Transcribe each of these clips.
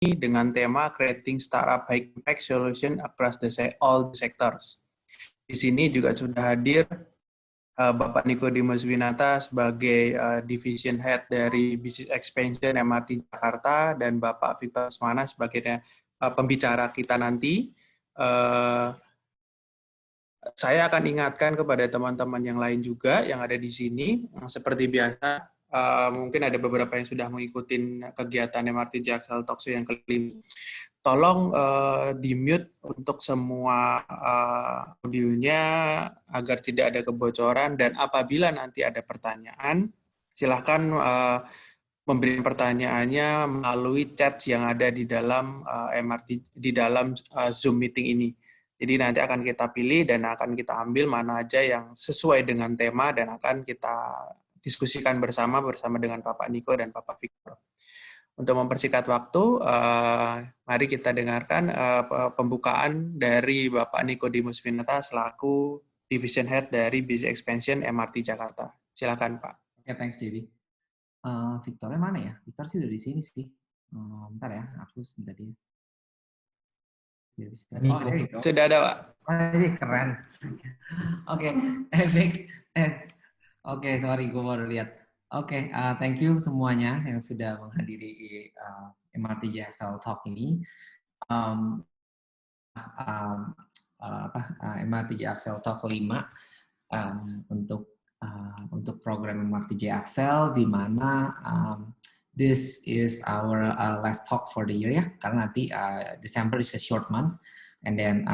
dengan tema Creating Startup High Impact Solution Across all the Sectors. Di sini juga sudah hadir Bapak Nikodemus Winata sebagai Division Head dari Business Expansion MRT Jakarta dan Bapak Victor Lesmana sebagai pembicara kita nanti. Saya akan ingatkan kepada teman-teman yang lain juga yang ada di sini, seperti biasa, mungkin ada beberapa yang sudah mengikuti kegiatan MRT Jaksel Talkshow yang kelima. Tolong di-mute untuk semua audionya agar tidak ada kebocoran, dan apabila nanti ada pertanyaan, silakan memberi pertanyaannya melalui chat yang ada di dalam Zoom meeting ini. Jadi nanti akan kita pilih dan akan kita ambil mana aja yang sesuai dengan tema dan akan kita diskusikan bersama dengan Bapak Niko dan Bapak Victor. Untuk mempersingkat waktu, mari kita dengarkan pembukaan dari Bapak Nikodemus Winata selaku Division Head dari Business Expansion MRT Jakarta. Silakan, Pak. Oke, thanks, JB. Victornya mana ya? Victor sih udah di sini sih. Bentar ya, aku sebentar dia. Oh, there you go. Sudah ada, Pak. Oh, ini keren. Oke, Vic. Oke, sorry, gue baru lihat. Oke, thank you semuanya yang sudah menghadiri MRT Jaksel Talk ini. MRT Jaksel Talk kelima untuk program MRT Jaksel, di mana this is our last talk for the year ya, karena nanti December is a short month, and then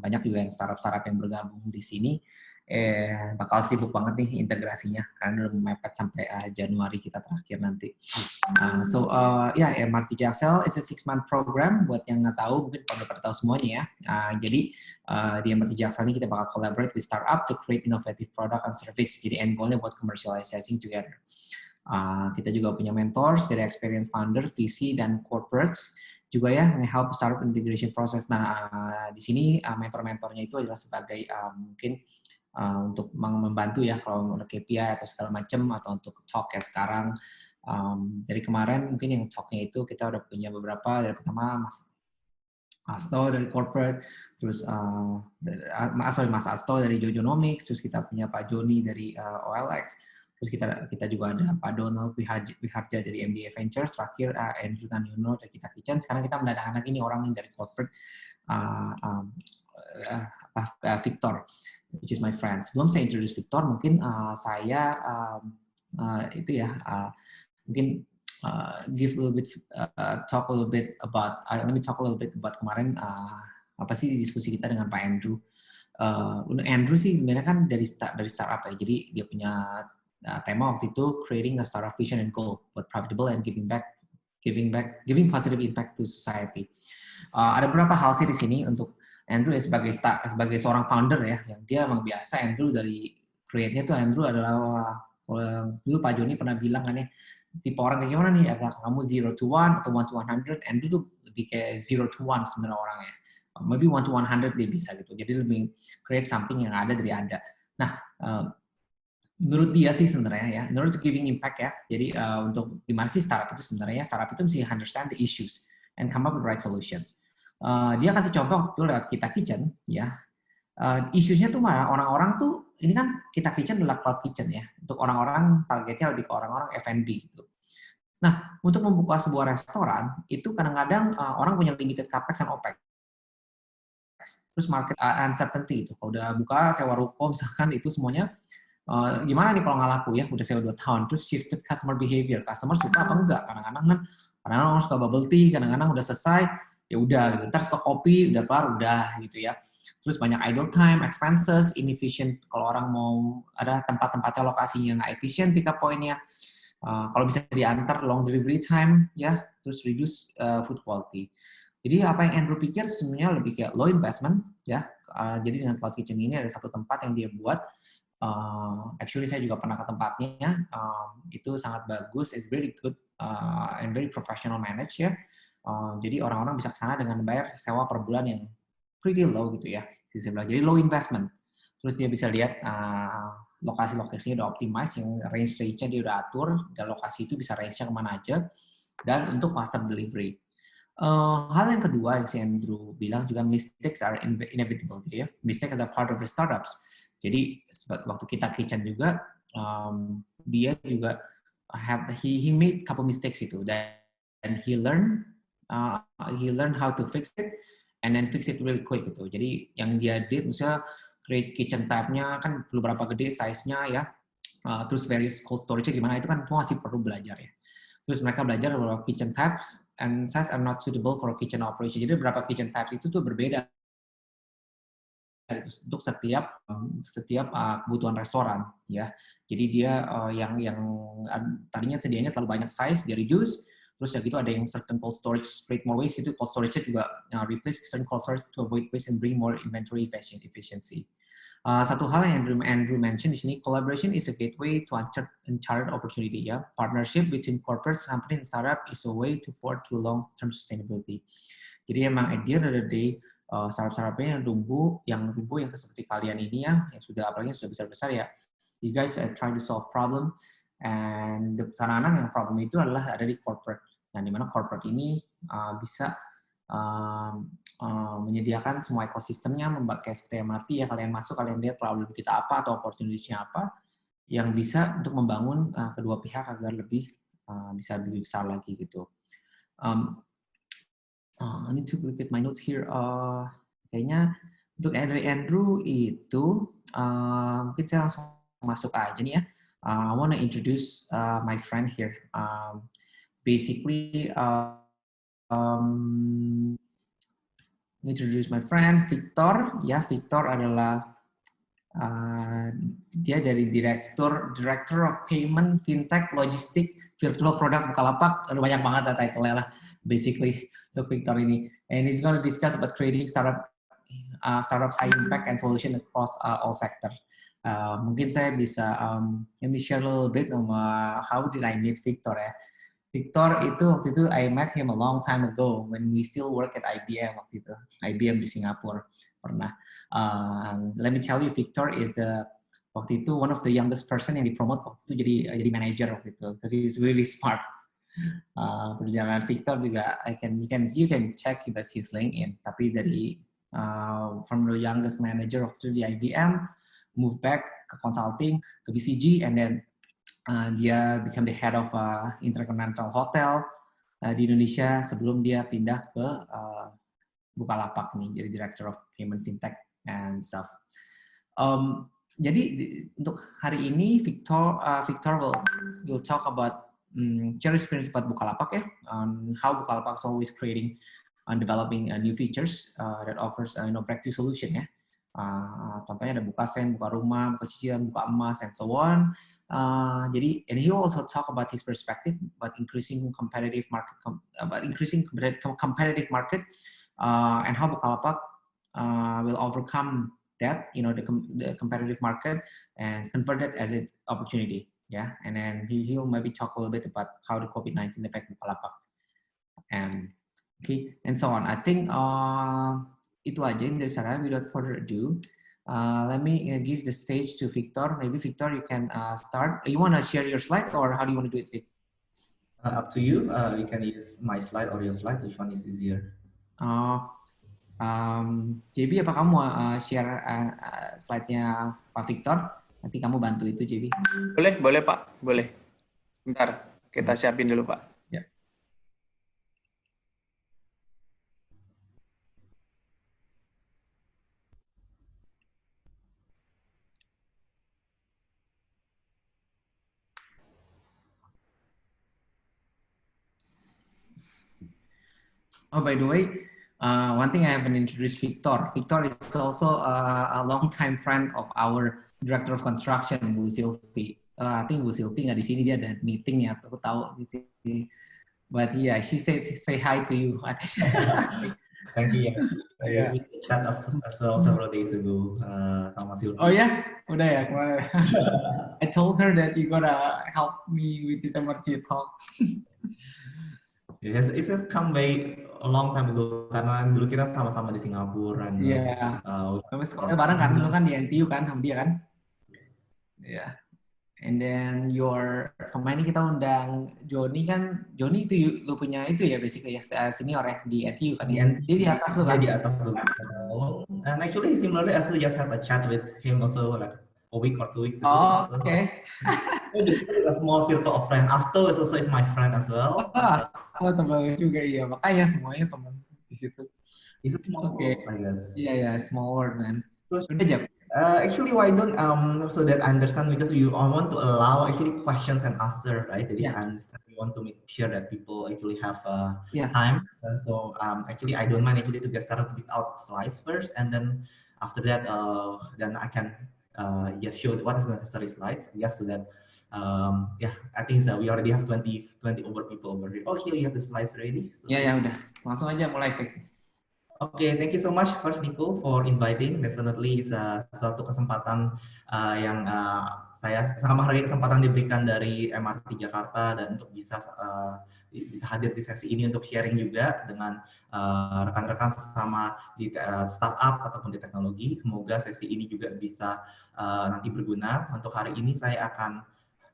banyak juga yang startup yang bergabung di sini. Bakal sibuk banget nih integrasinya karena udah mepet sampai Januari kita terakhir nanti. MRT Jaksel is a 6-month program. Buat yang nggak tahu, mungkin pada tahu semuanya ya. Jadi di MRT Jaksel ini kita bakal collaborate with startup to create innovative product and service. Jadi end goal-nya buat commercializing together. Kita juga punya mentors dari experience founder, VC, dan corporates juga ya, help startup integration process. Nah, di sini mentor-mentornya itu adalah sebagai mungkin untuk membantu ya kalau ada KPI atau segala macam, atau untuk talk ya sekarang. Dari kemarin mungkin yang talknya itu kita udah punya beberapa. Dari pertama Mas Asto dari corporate, terus Mas Asto dari Jojonomics, terus kita punya Pak Joni dari OLX, terus kita juga ada Pak Donald Wiharja dari MDA Ventures, terakhir Andrew Tanyono dari Kita Kitchen. Sekarang kita mendatangkan ini orang yang dari corporate, Victor, which is my friend. Sebelum saya introduce Victor, mungkin saya mungkin give a little bit, talk a little bit about, let me talk a little bit about kemarin apa sih diskusi kita dengan Pak Andrew. Andrew sih sebenarnya kan dari startup ya, jadi dia punya tema waktu itu creating a startup vision and goal, buat profitable and giving positive impact to society. Ada beberapa hal sih di sini untuk Andrew ya, sebagai seorang founder ya, yang dia memang biasa. Andrew dari create-nya tuh, Andrew adalah dulu Pak Joni pernah bilang kan ya, tipe orang kayak gimana nih, apakah kamu 0 to 1 atau 1 to 100? Andrew tuh lebih kayak 0 to 1 sebenarnya orangnya, maybe 1 to 100 dia bisa gitu, jadi lebih create something yang ada dari ada. Nah, menurut dia sih sebenarnya ya, in order to giving impact ya, jadi untuk gimana sih startup itu sebenarnya, startup itu mesti understand the issues and come up with right solutions. Dia kasih contoh waktu lewat Kita Kitchen ya, isunya tuh mana orang-orang tuh, ini kan Kita Kitchen adalah cloud kitchen ya, untuk orang-orang targetnya lebih ke orang-orang F&B gitu. Nah, untuk membuka sebuah restoran itu kadang-kadang orang punya limited capex dan opex, terus market uncertainty itu, kalau udah buka sewa ruko misalkan, itu semuanya gimana nih kalau nggak laku ya, udah sewa 2 tahun, terus shifted customer behavior, customer suka apa enggak, kadang-kadang orang suka bubble tea, kadang-kadang udah selesai ya udah gitu, ntar suka kopi udah kelar udah gitu ya. Terus banyak idle time, expenses, inefficient kalau orang mau ada tempat-tempatnya lokasinya nggak efisien pick up point-nya. Kalau bisa diantar, long delivery time ya, terus reduce food quality. Jadi apa yang Andrew pikir sebenarnya lebih kayak low investment ya. Jadi dengan cloud kitchen ini ada satu tempat yang dia buat. Actually saya juga pernah ke tempatnya, itu sangat bagus, it's very good and very professional managed ya. Jadi orang-orang bisa ke sana dengan bayar sewa per bulan yang pretty low gitu ya. Jadi low investment. Terus dia bisa lihat lokasi-lokasinya udah optimize, yang range range-nya dia udah atur, dan lokasi itu bisa range-nya kemana aja, dan untuk faster delivery. Hal yang kedua yang si Andrew bilang juga mistakes are inevitable gitu ya. Mistakes are part of the startups. Jadi waktu kita kitchen juga dia juga he made couple mistakes itu dan he learn how to fix it and then fix it really quick gitu. Jadi yang dia did misalnya create kitchen tab-nya kan perlu berapa gede size-nya ya. Terus various cold storage-nya gimana itu kan masih perlu belajar ya. Terus mereka belajar bahwa kitchen tabs and size are not suitable for kitchen operation. Jadi beberapa kitchen tabs itu tuh berbeda untuk setiap kebutuhan restoran ya. Jadi dia yang tadinya sedianya terlalu banyak size dia reduce, terus ya gitu ada yang certain cold storage create more waste gitu, cold storage-nya juga replace certain cold storage to avoid waste and bring more inventory efficiency. Satu hal yang Andrew mention di sini, collaboration is a gateway to uncharted opportunity ya. Partnership between corporate company and startup is a way to forward to long-term sustainability. Jadi emang at the end of the day, startup-startupnya yang tumbuh yang seperti kalian ini ya, yang sudah apalagi yang sudah besar-besar ya. You guys try to solve problem, and sarana yang problem itu adalah ada di corporate. Nah, di mana corporate ini bisa menyediakan semua ekosistemnya, membuat kayak seperti MRT ya, kalian masuk, kalian lihat problem kita apa atau opportunity-nya apa, yang bisa untuk membangun kedua pihak agar lebih bisa lebih besar lagi gitu. I need to look at my notes here. Kayaknya untuk Andrew itu mungkin saya langsung masuk aja nih ya. I want to introduce my friend here. Basically, introduce my friend Victor. Ya, Victor adalah dia dari Director of Payment, Fintech, Logistik, Virtual Product Bukalapak. Banyak banget title-nya lah, basically untuk Victor ini. And he's going to discuss about creating startups high impact and solution across all sector. Mungkin saya bisa let me share a little bit how did I meet Victor ya. Victor itu waktu itu I met him a long time ago when we still work at IBM waktu itu. IBM di Singapura pernah. Let me tell you, Victor is waktu itu one of the youngest person yang dipromote waktu itu jadi manager waktu itu because he's really smart. Perjalanan Victor juga you can check his LinkedIn. Tapi dari from the youngest manager waktu itu di IBM, move back ke consulting ke BCG, and then dia become the head of Intercontinental Hotel di Indonesia sebelum dia pindah ke Bukalapak nih, jadi Director of Payment Fintech and stuff. Jadi untuk hari ini Victor will talk about share experience about Bukalapak ya, how Bukalapak is always creating and developing new features that offers breakthrough solution ya. Contohnya ada Bukasen, Buka Rumah, Buka Cicilan, Buka Emas, and so on. Jadi, and he also talk about his perspective about increasing competitive market, and how Bukalapak will overcome that, the competitive market and convert it as an opportunity, yeah. And then he'll maybe talk a little bit about how the COVID-19 affect Bukalapak, and so on. I think itu aja dari saya. Without further ado. Let me give the stage to Victor. Maybe Victor, you can start. You want to share your slide, or how do you want to do it, Vic? Up to you. You can use my slide or your slide. Which one is easier? JB, apa kamu share slide-nya Pak Victor? Nanti kamu bantu itu, JB. Boleh Pak, boleh. Bentar, kita siapin dulu Pak. Ya. Oh, by the way, one thing I haven't introduced Victor. Victor is also a long-time friend of our Director of Construction, Bu Sylvie. I think Bu Sylvie nggak di sini, dia ada meeting ya, aku tahu di sini. But yeah, she said say hi to you. Thank you. Yeah. We chat as well several days ago sama Sylvie. Oh ya, udah ya kemarin. I told her that you gotta help me with this emergency talk. It has come by a long time ago karena dulu kita sama-sama di Singapura. Iya. Sekolah bareng kan, dulu kan di NTU kan sama dia kan. Iya. And then kemarin kita undang Joni kan, Joni itu lu punya itu ya basically ya senior ya di NTU kan ya. Dia di atas lu kan? Dia di atas lu. And actually similarly I just had a chat with him also like a week or 2 weeks ago. Oh, oke. Okay. Just a small circle of friends. Asto is also my friend as well. Oh, teman juga ya. Makanya semuanya teman di situ. It's a small world, I guess. Yeah, small world man. Udah Jap. Actually, why don't so that I understand because you want to allow actually questions and answer, right? That is, I understand you want to make sure that people actually have time. So actually, I don't mind actually to get started without slides first, and then after that, then I can just show what is the necessary slides. Yes, so that I think so. We already have 20 over people over here. Oh, here you have the slides ready. So, ya udah, langsung aja mulai. Okay, thank you so much first Nico for inviting. Definitely is suatu kesempatan yang saya sangat menghargai kesempatan diberikan dari MRT Jakarta dan untuk bisa hadir di sesi ini untuk sharing juga dengan rekan-rekan sesama di startup ataupun di teknologi. Semoga sesi ini juga bisa nanti berguna. Untuk hari ini saya akan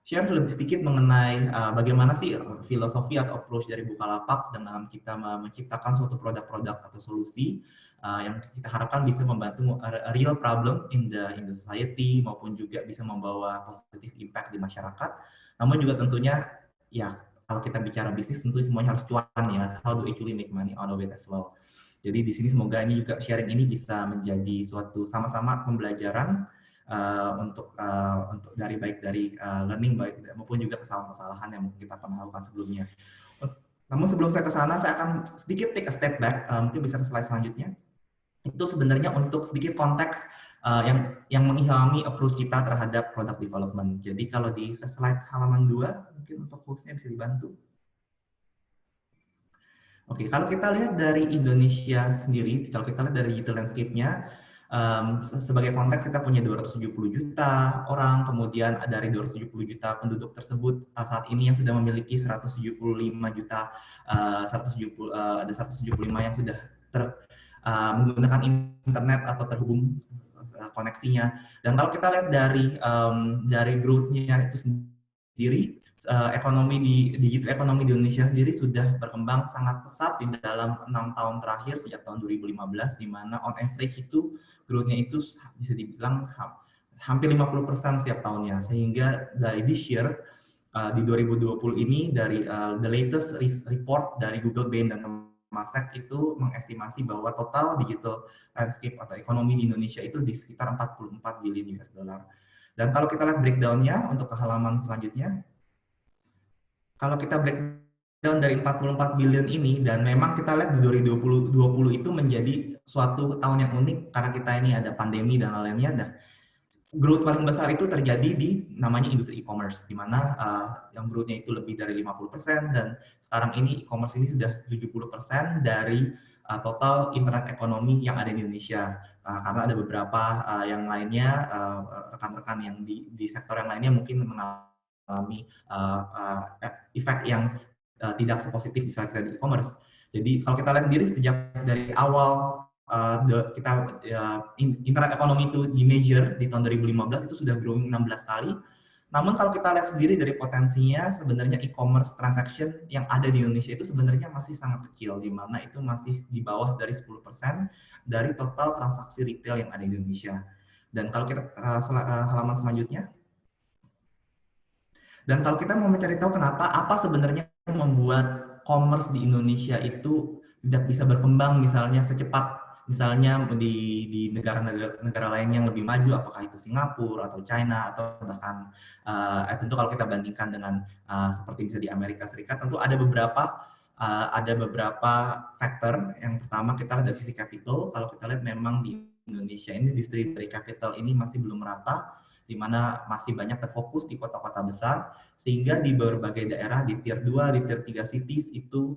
share lebih sedikit mengenai bagaimana sih filosofi atau approach dari Bukalapak dalam kita menciptakan suatu produk-produk atau solusi yang kita harapkan bisa membantu a real problem in the society maupun juga bisa membawa positive impact di masyarakat. Namun juga tentunya ya kalau kita bicara bisnis tentu semuanya harus cuan ya. How do we actually make money out of it as well. Jadi di sini semoga ini juga sharing ini bisa menjadi suatu sama-sama pembelajaran untuk baik dari learning baik maupun juga kesalahan-kesalahan yang mungkin kita pernah lakukan sebelumnya. Namun sebelum saya ke sana, saya akan sedikit take a step back, mungkin bisa ke slide selanjutnya. Itu sebenarnya untuk sedikit konteks yang mengilhami approach kita terhadap product development. Jadi kalau di slide halaman 2, mungkin untuk hostnya bisa dibantu. Oke, kalau kita lihat dari Indonesia sendiri, kalau kita lihat dari digital landscape-nya, sebagai konteks kita punya 270 juta orang, kemudian dari 270 juta penduduk tersebut saat ini yang sudah memiliki 175 juta, ada 175 yang sudah menggunakan internet atau terhubung koneksinya. Dan kalau kita lihat dari growth-nya itu sendiri, ekonomi digital ekonomi di Indonesia sendiri sudah berkembang sangat pesat di dalam 6 tahun terakhir sejak tahun 2015, di mana on average itu growth-nya itu bisa dibilang hampir 50% setiap tahunnya, sehingga by this year di 2020 ini dari the latest report dari Google, Bain dan Temasek itu mengestimasi bahwa total digital landscape atau ekonomi di Indonesia itu di sekitar 44 billion US dollar. Dan kalau kita lihat breakdown-nya untuk ke halaman selanjutnya, kalau kita breakdown dari 44 billion ini, dan memang kita lihat di 2020 itu menjadi suatu tahun yang unik karena kita ini ada pandemi dan lainnya. Dan growth paling besar itu terjadi di namanya industri e-commerce, di mana yang growth-nya itu lebih dari 50%, dan sekarang ini e-commerce ini sudah 70% dari total internet ekonomi yang ada di Indonesia. Karena ada beberapa yang lainnya, rekan-rekan yang di sektor yang lainnya mungkin mengalami efek yang tidak sepositif di sektor e-commerce. Jadi kalau kita lihat sendiri sejak dari awal internet ekonomi itu di measure di tahun 2015 itu sudah growing 16 kali. Namun kalau kita lihat sendiri dari potensinya, sebenarnya e-commerce transaction yang ada di Indonesia itu sebenarnya masih sangat kecil, di mana itu masih di bawah dari 10% dari total transaksi retail yang ada di Indonesia. Dan kalau kita halaman selanjutnya, dan kalau kita mau mencari tahu kenapa, apa sebenarnya yang membuat commerce di Indonesia itu tidak bisa berkembang misalnya secepat misalnya di negara lain yang lebih maju, apakah itu Singapura atau China atau bahkan tentu kalau kita bandingkan dengan seperti misalnya di Amerika Serikat, tentu ada beberapa faktor. Yang pertama kita lihat dari sisi capital. Kalau kita lihat memang di Indonesia ini distribusi capital ini masih belum merata, di mana masih banyak terfokus di kota-kota besar, sehingga di berbagai daerah di tier 2, di tier 3 cities itu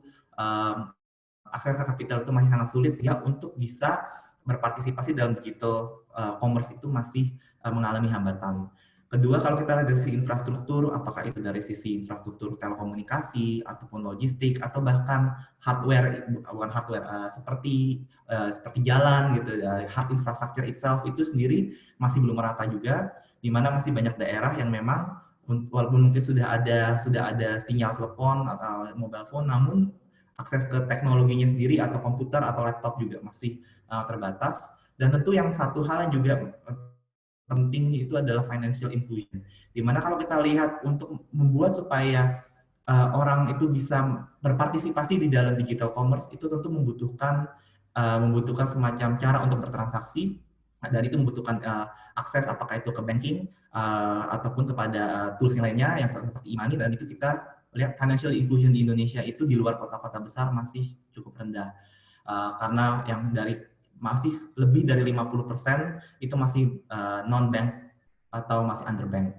akses ke kapital itu masih sangat sulit, sehingga untuk bisa berpartisipasi dalam digital commerce itu masih mengalami hambatan. Kedua, kalau kita lihat dari sisi infrastruktur, apakah itu dari sisi infrastruktur telekomunikasi ataupun logistik atau bahkan hardware, bukan hardware seperti jalan gitu, hard infrastructure itself itu sendiri masih belum merata juga, di mana masih banyak daerah yang memang walaupun mungkin sudah ada sinyal telepon atau mobile phone, namun akses ke teknologinya sendiri atau komputer atau laptop juga masih terbatas. Dan tentu yang satu hal yang juga penting itu adalah financial inclusion. Dimana kalau kita lihat untuk membuat supaya orang itu bisa berpartisipasi di dalam digital commerce itu tentu membutuhkan semacam cara untuk bertransaksi, dan itu membutuhkan akses apakah itu ke banking ataupun kepada tools yang lainnya yang seperti e-money, dan itu kita lihat financial inclusion di Indonesia itu di luar kota-kota besar masih cukup rendah karena yang masih lebih dari 50% itu masih non-bank atau masih underbanked.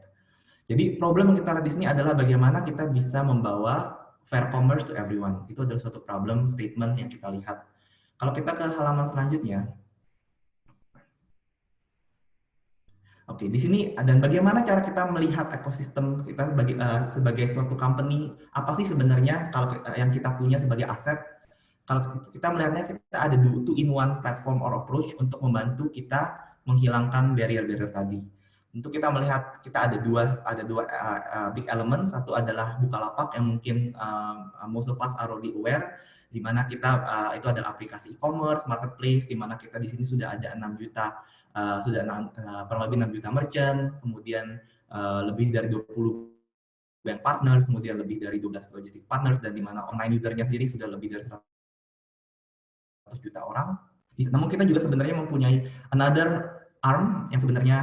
Jadi problem yang kita lihat di sini adalah bagaimana kita bisa membawa fair commerce to everyone. Itu adalah suatu problem statement yang kita lihat. Kalau kita ke halaman selanjutnya, oke, di sini dan bagaimana cara kita melihat ekosistem kita sebagai suatu company, apa sih sebenarnya kalau yang kita punya sebagai aset? Kalau kita melihatnya kita ada two-in-one platform or approach untuk membantu kita menghilangkan barrier-barrier tadi. Untuk kita melihat kita ada dua big elements. Satu adalah Bukalapak yang mungkin most of us are already aware, di mana kita itu adalah aplikasi e-commerce, marketplace, di mana kita di sini sudah ada 6 juta, kurang lebih 6 juta merchant, kemudian lebih dari 20 bank partners, kemudian lebih dari 12 logistik partners, dan di mana online usernya sendiri sudah lebih dari 100 juta orang. Namun kita juga sebenarnya mempunyai another arm yang sebenarnya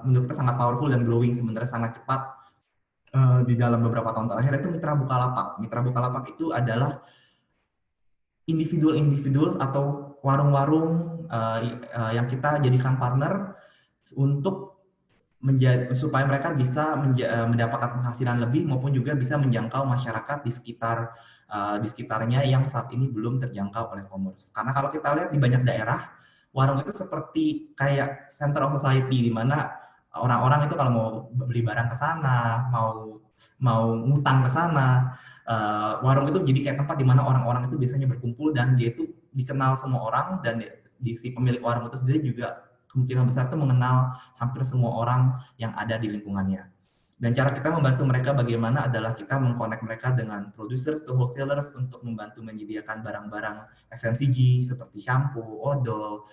menurut kita sangat powerful dan growing, sebenarnya sangat cepat di dalam beberapa tahun terakhir, itu Mitra Bukalapak. Mitra Bukalapak itu adalah individual atau warung-warung yang kita jadikan partner untuk supaya mereka bisa mendapatkan penghasilan lebih maupun juga bisa menjangkau masyarakat di sekitarnya yang saat ini belum terjangkau oleh commerce. Karena kalau kita lihat di banyak daerah, warung itu seperti kayak center of society, di mana orang-orang itu kalau mau beli barang ke sana, mau ngutang ke sana, warung itu jadi kayak tempat di mana orang-orang itu biasanya berkumpul, dan dia itu dikenal semua orang, dan si pemilik warung itu sendiri juga kemungkinan besar itu mengenal hampir semua orang yang ada di lingkungannya. Dan cara kita membantu mereka bagaimana adalah kita mengconnect mereka dengan producers to wholesalers untuk membantu menyediakan barang-barang FMCG seperti shampoo, odol,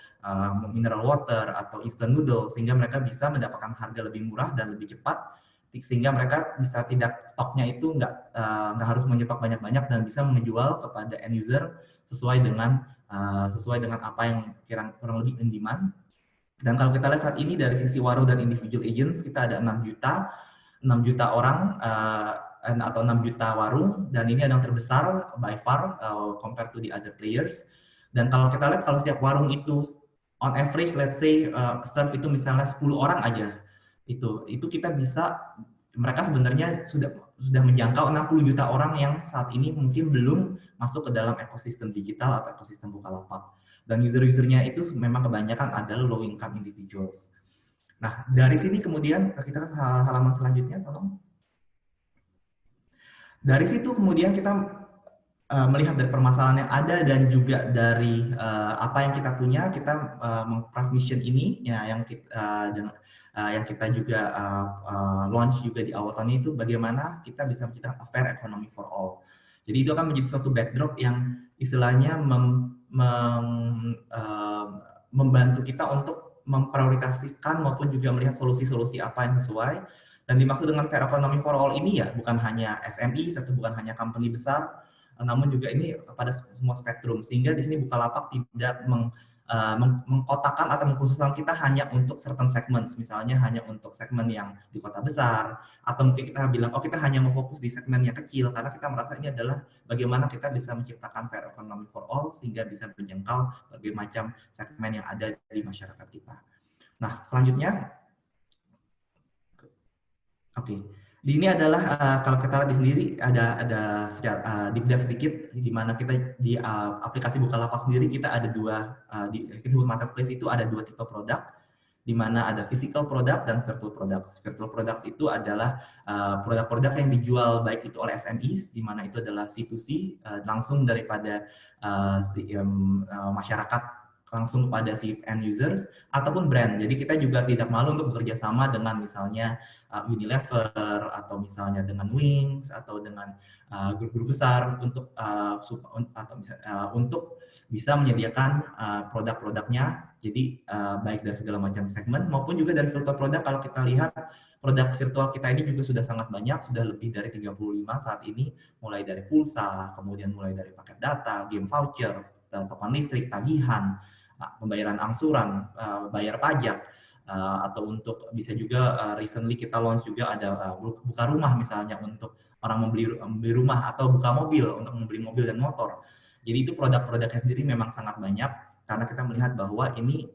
mineral water, atau instant noodle, sehingga mereka bisa mendapatkan harga lebih murah dan lebih cepat, sehingga mereka bisa stoknya itu nggak harus menyetok banyak-banyak dan bisa menjual kepada end user sesuai dengan apa yang kurang lebih in demand. Dan kalau kita lihat saat ini dari sisi warung dan individual agents, kita ada 6 juta orang atau 6 juta warung, dan ini yang terbesar by far compared to the other players. Dan kalau kita lihat, kalau setiap warung itu on average let's say serve itu misalnya 10 orang aja, itu kita bisa, mereka sebenarnya sudah menjangkau 60 juta orang yang saat ini mungkin belum masuk ke dalam ekosistem digital atau ekosistem Bukalapak. Dan user-usernya itu memang kebanyakan adalah low income individuals. Nah, dari sini kemudian kita ke halaman selanjutnya, tolong. Dari situ kemudian kita melihat dari permasalahan yang ada dan juga dari apa yang kita punya, kita meng-craft mission ini ya, yang kita juga launch juga di awal tahun itu, bagaimana kita bisa menciptakan a fair economy for all. Jadi itu akan menjadi suatu backdrop yang istilahnya membantu kita untuk memprioritaskan maupun juga melihat solusi-solusi apa yang sesuai. Dan dimaksud dengan fair economy for all ini ya bukan hanya SME atau bukan hanya company besar, namun juga ini pada semua spektrum, sehingga di sini Bukalapak tidak mengkotakkan atau mengkhususkan kita hanya untuk certain segments, misalnya hanya untuk segmen yang di kota besar, atau mungkin kita bilang oh kita hanya mau fokus di segmen yang kecil, karena kita merasa ini adalah bagaimana kita bisa menciptakan fair economy for all sehingga bisa menjangkau berbagai macam segmen yang ada di masyarakat kita. Nah, selanjutnya, oke. Di ini adalah kalau kita lihat di sendiri ada secara deep dive sedikit, di mana kita di aplikasi Bukalapak sendiri kita ada di marketplace itu ada 2 tipe produk, di mana ada physical product dan virtual products. Virtual products itu adalah produk-produk yang dijual baik itu oleh SMEs, di mana itu adalah C2C langsung daripada masyarakat langsung pada si end users ataupun brand. Jadi kita juga tidak malu untuk bekerja sama dengan misalnya Unilever atau misalnya dengan Wings atau dengan grup-grup besar untuk untuk bisa menyediakan produk-produknya. Jadi baik dari segala macam segmen maupun juga dari filter produk. Kalau kita lihat produk virtual kita ini juga sudah sangat banyak, sudah lebih dari 35 saat ini, mulai dari pulsa, kemudian mulai dari paket data, game voucher, token listrik, tagihan, pembayaran angsuran, bayar pajak, atau untuk bisa juga recently kita launch juga ada buka rumah misalnya untuk orang membeli rumah atau buka mobil untuk membeli mobil dan motor. Jadi itu produk-produknya sendiri memang sangat banyak karena kita melihat bahwa ini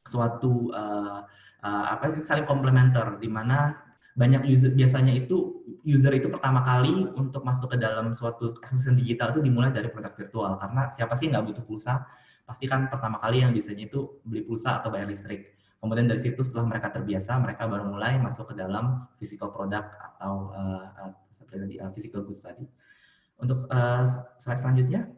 suatu saling komplementer di mana banyak user biasanya itu user itu pertama kali untuk masuk ke dalam suatu ekosistem digital itu dimulai dari produk virtual karena siapa sih nggak butuh pulsa, pasti kan pertama kali yang biasanya itu beli pulsa atau bayar listrik. Kemudian dari situ setelah mereka terbiasa, mereka baru mulai masuk ke dalam physical product atau seperti tadi physical goods tadi. Untuk slide selanjutnya.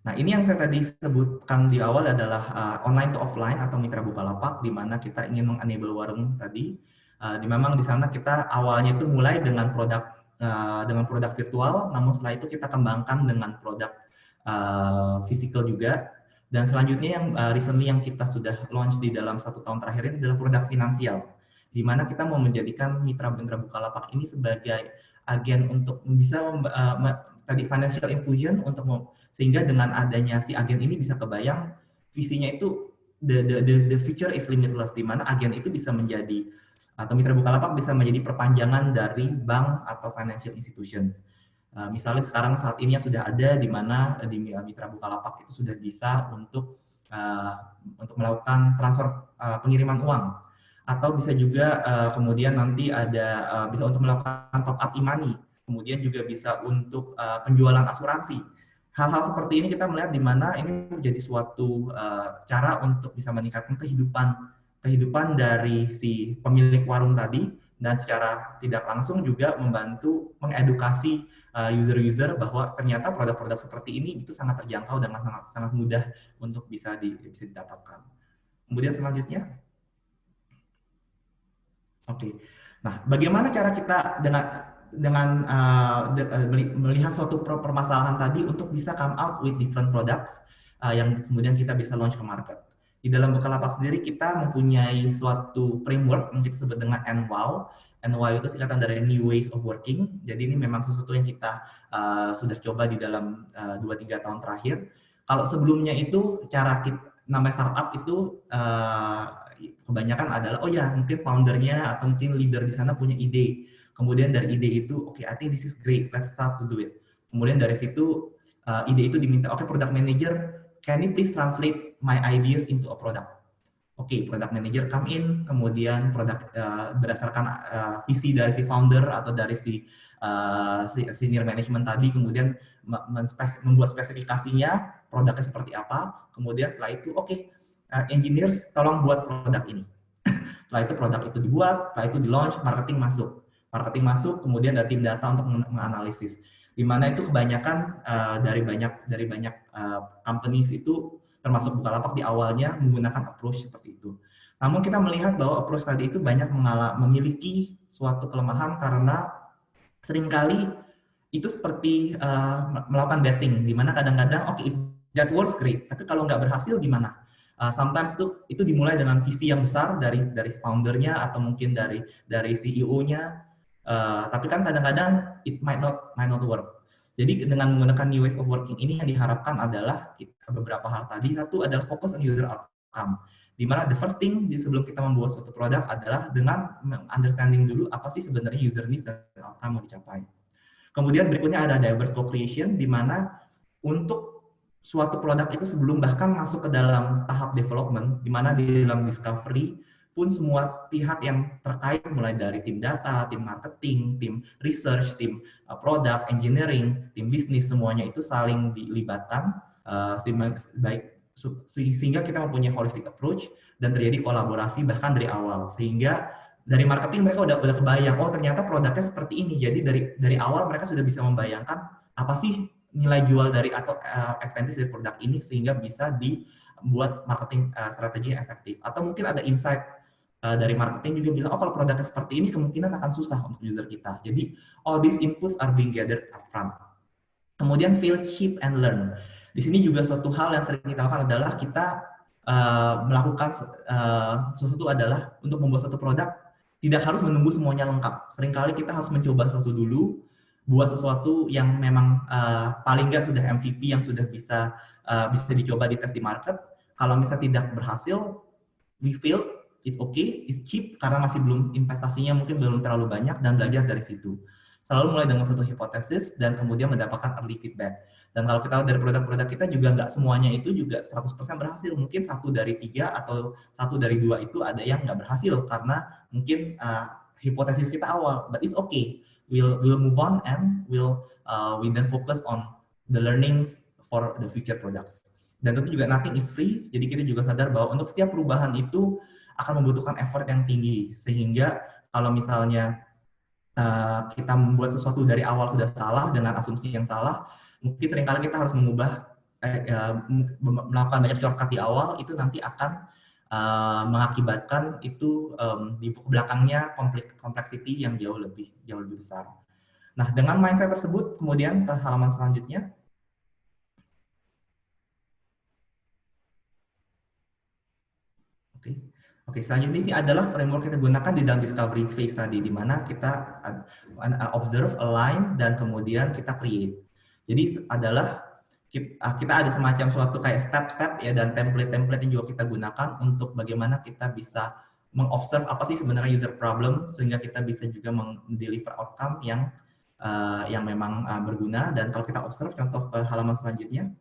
Nah, ini yang saya tadi sebutkan di awal adalah online to offline atau mitra Bukalapak, di mana kita ingin mengenable warung tadi. Memang di sana kita awalnya itu mulai dengan produk virtual, namun setelah itu kita kembangkan dengan produk physical juga. Dan selanjutnya yang recently yang kita sudah launch di dalam 1 tahun terakhir ini adalah produk finansial, di mana kita mau menjadikan mitra-mitra Bukalapak ini sebagai agen untuk bisa tadi financial inclusion untuk sehingga dengan adanya si agen ini bisa kebayang visinya itu the future is limitless, di mana agen itu bisa menjadi atau mitra Bukalapak bisa menjadi perpanjangan dari bank atau financial institutions. Misalnya sekarang saat ini yang sudah ada di mana di mitra Bukalapak itu sudah bisa untuk melakukan transfer pengiriman uang, atau bisa juga kemudian nanti ada bisa untuk melakukan top up e-money, kemudian juga bisa untuk penjualan asuransi. Hal-hal seperti ini kita melihat di mana ini menjadi suatu cara untuk bisa meningkatkan kehidupan dari si pemilik warung tadi, dan secara tidak langsung juga membantu mengedukasi user-user bahwa ternyata produk-produk seperti ini itu sangat terjangkau dan sangat mudah untuk bisa didapatkan. Kemudian selanjutnya, oke. Nah, bagaimana cara kita dengan melihat suatu permasalahan tadi untuk bisa come out with different products yang kemudian kita bisa launch ke market. Di dalam Bukalapak sendiri kita mempunyai suatu framework yang kita sebut dengan NWOW. NWOW itu singkatan dari New Ways of Working. Jadi ini memang sesuatu yang kita sudah coba di dalam 2-3 tahun terakhir. Kalau sebelumnya itu cara kita namanya startup itu kebanyakan adalah mungkin foundernya atau mungkin leader di sana punya ide. Kemudian dari ide itu, I think this is great, let's start to do it. Kemudian dari situ ide itu diminta, product manager, can you please translate my ideas into a product? Product manager come in, kemudian berdasarkan visi dari si founder atau dari si senior management tadi, kemudian membuat spesifikasinya, produknya seperti apa, kemudian setelah itu, engineers tolong buat produk ini. Setelah itu produk itu dibuat, setelah itu di launch, marketing masuk, kemudian ada tim data untuk menganalisis. Di mana itu kebanyakan dari banyak companies itu termasuk Bukalapak di awalnya menggunakan approach seperti itu. Namun kita melihat bahwa approach tadi itu banyak memiliki suatu kelemahan karena seringkali itu seperti melakukan betting, di mana kadang-kadang if that works great, tapi kalau nggak berhasil gimana? Sometimes itu dimulai dengan visi yang besar dari foundernya atau mungkin dari CEO-nya, tapi kan kadang-kadang it might not work. Jadi dengan menggunakan New Ways of Working ini yang diharapkan adalah beberapa hal tadi. Satu adalah fokus on user outcome, di mana the first thing sebelum kita membuat suatu produk adalah dengan understanding dulu apa sih sebenarnya user needs dan outcome mau dicapai. Kemudian berikutnya ada diverse co-creation, di mana untuk suatu produk itu sebelum bahkan masuk ke dalam tahap development, di mana di dalam discovery pun semua pihak yang terkait mulai dari tim data, tim marketing, tim research, tim product, engineering, tim bisnis, semuanya itu saling dilibatkan sehingga kita mempunyai holistic approach dan terjadi kolaborasi bahkan dari awal, sehingga dari marketing mereka udah kebayang ternyata produknya seperti ini. Jadi dari awal mereka sudah bisa membayangkan apa sih nilai jual dari atau advantage dari produk ini sehingga bisa dibuat marketing strategi efektif. Atau mungkin ada insight dari marketing juga bilang, oh kalau produknya seperti ini kemungkinan akan susah untuk user kita. Jadi all these inputs are being gathered upfront. Kemudian fail, keep, and learn. Di sini juga suatu hal yang sering kita lakukan adalah kita melakukan sesuatu adalah untuk membuat suatu produk tidak harus menunggu semuanya lengkap. Seringkali kita harus mencoba sesuatu dulu, buat sesuatu yang memang paling nggak sudah MVP yang sudah bisa dicoba di tes di market. Kalau misalnya tidak berhasil, we fail, it's okay, it's cheap karena masih belum investasinya mungkin belum terlalu banyak dan belajar dari situ. Selalu mulai dengan suatu hipotesis dan kemudian mendapatkan early feedback. Dan kalau kita lihat dari produk-produk kita juga nggak semuanya itu juga 100% berhasil. Mungkin 1 dari 3 atau 1 dari 2 itu ada yang nggak berhasil karena mungkin hipotesis kita awal. But it's okay. We'll move on and we then focus on the learnings for the future products. Dan tentu juga nothing is free. Jadi kita juga sadar bahwa untuk setiap perubahan itu akan membutuhkan effort yang tinggi. Sehingga kalau misalnya kita membuat sesuatu dari awal sudah salah dengan asumsi yang salah, mungkin seringkali kita harus mengubah, melakukan banyak shortcut di awal, itu nanti akan mengakibatkan itu di belakangnya complexity yang jauh lebih besar. Nah, dengan mindset tersebut, kemudian ke halaman selanjutnya. Oke, selanjutnya ini adalah framework kita gunakan di dalam discovery phase tadi, di mana kita observe, align, dan kemudian kita create. Jadi adalah kita ada semacam suatu kayak step-step ya dan template-template yang juga kita gunakan untuk bagaimana kita bisa mengobserve apa sih sebenarnya user problem sehingga kita bisa juga mendeliver outcome yang memang berguna. Dan kalau kita observe, contoh ke halaman selanjutnya.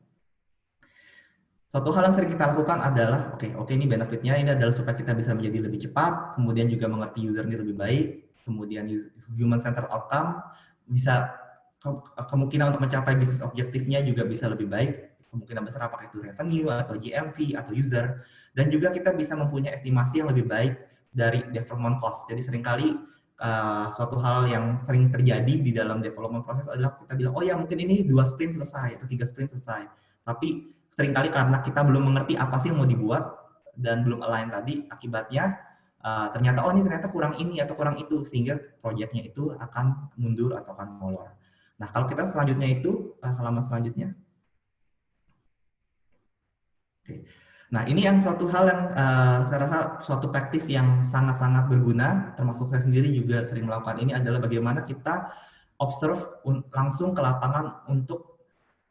Suatu hal yang sering kita lakukan adalah, oke, ini benefitnya, ini adalah supaya kita bisa menjadi lebih cepat, kemudian juga mengerti user ini lebih baik, kemudian human centered outcome, bisa kemungkinan untuk mencapai bisnis objektifnya juga bisa lebih baik, kemungkinan besar apakah itu revenue, atau GMV, atau user, dan juga kita bisa mempunyai estimasi yang lebih baik dari development cost. Jadi seringkali suatu hal yang sering terjadi di dalam development proses adalah kita bilang, oh ya mungkin ini 2 sprint selesai, atau 3 sprint selesai, tapi seringkali karena kita belum mengerti apa sih yang mau dibuat dan belum align tadi, akibatnya ternyata oh ini ternyata kurang ini atau kurang itu, sehingga proyeknya itu akan mundur atau akan molor. Nah, kalau kita selanjutnya itu halaman selanjutnya. Oke. Nah, ini yang suatu hal yang saya rasa suatu praktis yang sangat-sangat berguna, termasuk saya sendiri juga sering melakukan ini, adalah bagaimana kita observe langsung ke lapangan untuk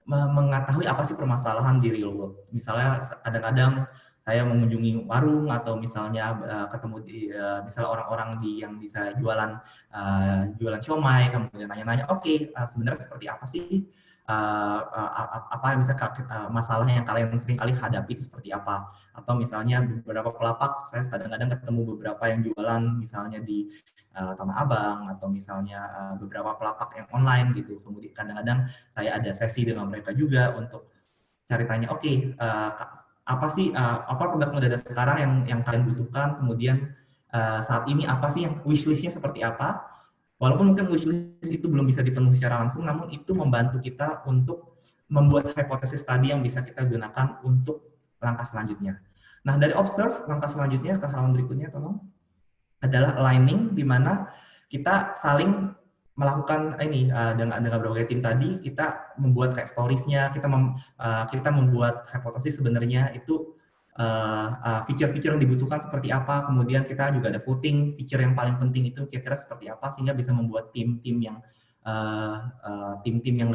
mengetahui apa sih permasalahan di real world. Misalnya kadang-kadang saya mengunjungi warung atau misalnya ketemu di misalnya orang-orang yang bisa jualan siomay, kemudian nanya-nanya, oke, sebenarnya seperti apa sih apa yang bisa masalah yang kalian sering kali hadapi itu seperti apa? Atau misalnya beberapa pelapak, saya kadang-kadang ketemu beberapa yang jualan misalnya di Tanah Abang atau misalnya beberapa pelapak yang online gitu. Kemudian kadang-kadang saya ada sesi dengan mereka juga untuk cari tanya, oke, apa sih apa produk mendadak sekarang yang kalian butuhkan, kemudian saat ini apa sih yang wishlist-nya seperti apa. Walaupun mungkin wishlist itu belum bisa dipenuhi secara langsung, namun itu membantu kita untuk membuat hipotesis tadi yang bisa kita gunakan untuk langkah selanjutnya. Nah, dari observe, langkah selanjutnya ke halaman berikutnya, tolong, adalah aligning, di mana kita saling melakukan ini dengan berbagai tim tadi, kita membuat kayak stories-nya, kita membuat hipotesis sebenarnya itu feature-feature yang dibutuhkan seperti apa, kemudian kita juga ada voting, feature yang paling penting itu kira-kira seperti apa, sehingga bisa membuat tim-tim yang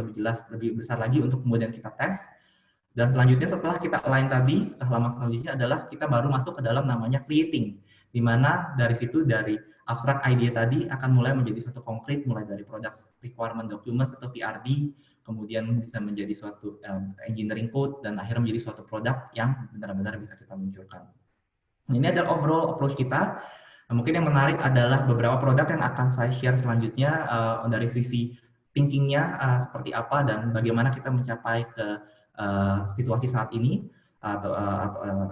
lebih jelas, lebih besar lagi untuk kemudian kita tes. Dan selanjutnya setelah kita align tadi, ke halaman selanjutnya adalah kita baru masuk ke dalam namanya creating, di mana dari situ, dari abstract idea tadi akan mulai menjadi suatu konkret, mulai dari product requirement documents atau PRD, kemudian bisa menjadi suatu engineering code, dan akhirnya menjadi suatu produk yang benar-benar bisa kita munculkan. Ini adalah overall approach kita. Nah, mungkin yang menarik adalah beberapa produk yang akan saya share selanjutnya dari sisi thinking-nya seperti apa dan bagaimana kita mencapai ke situasi saat ini atau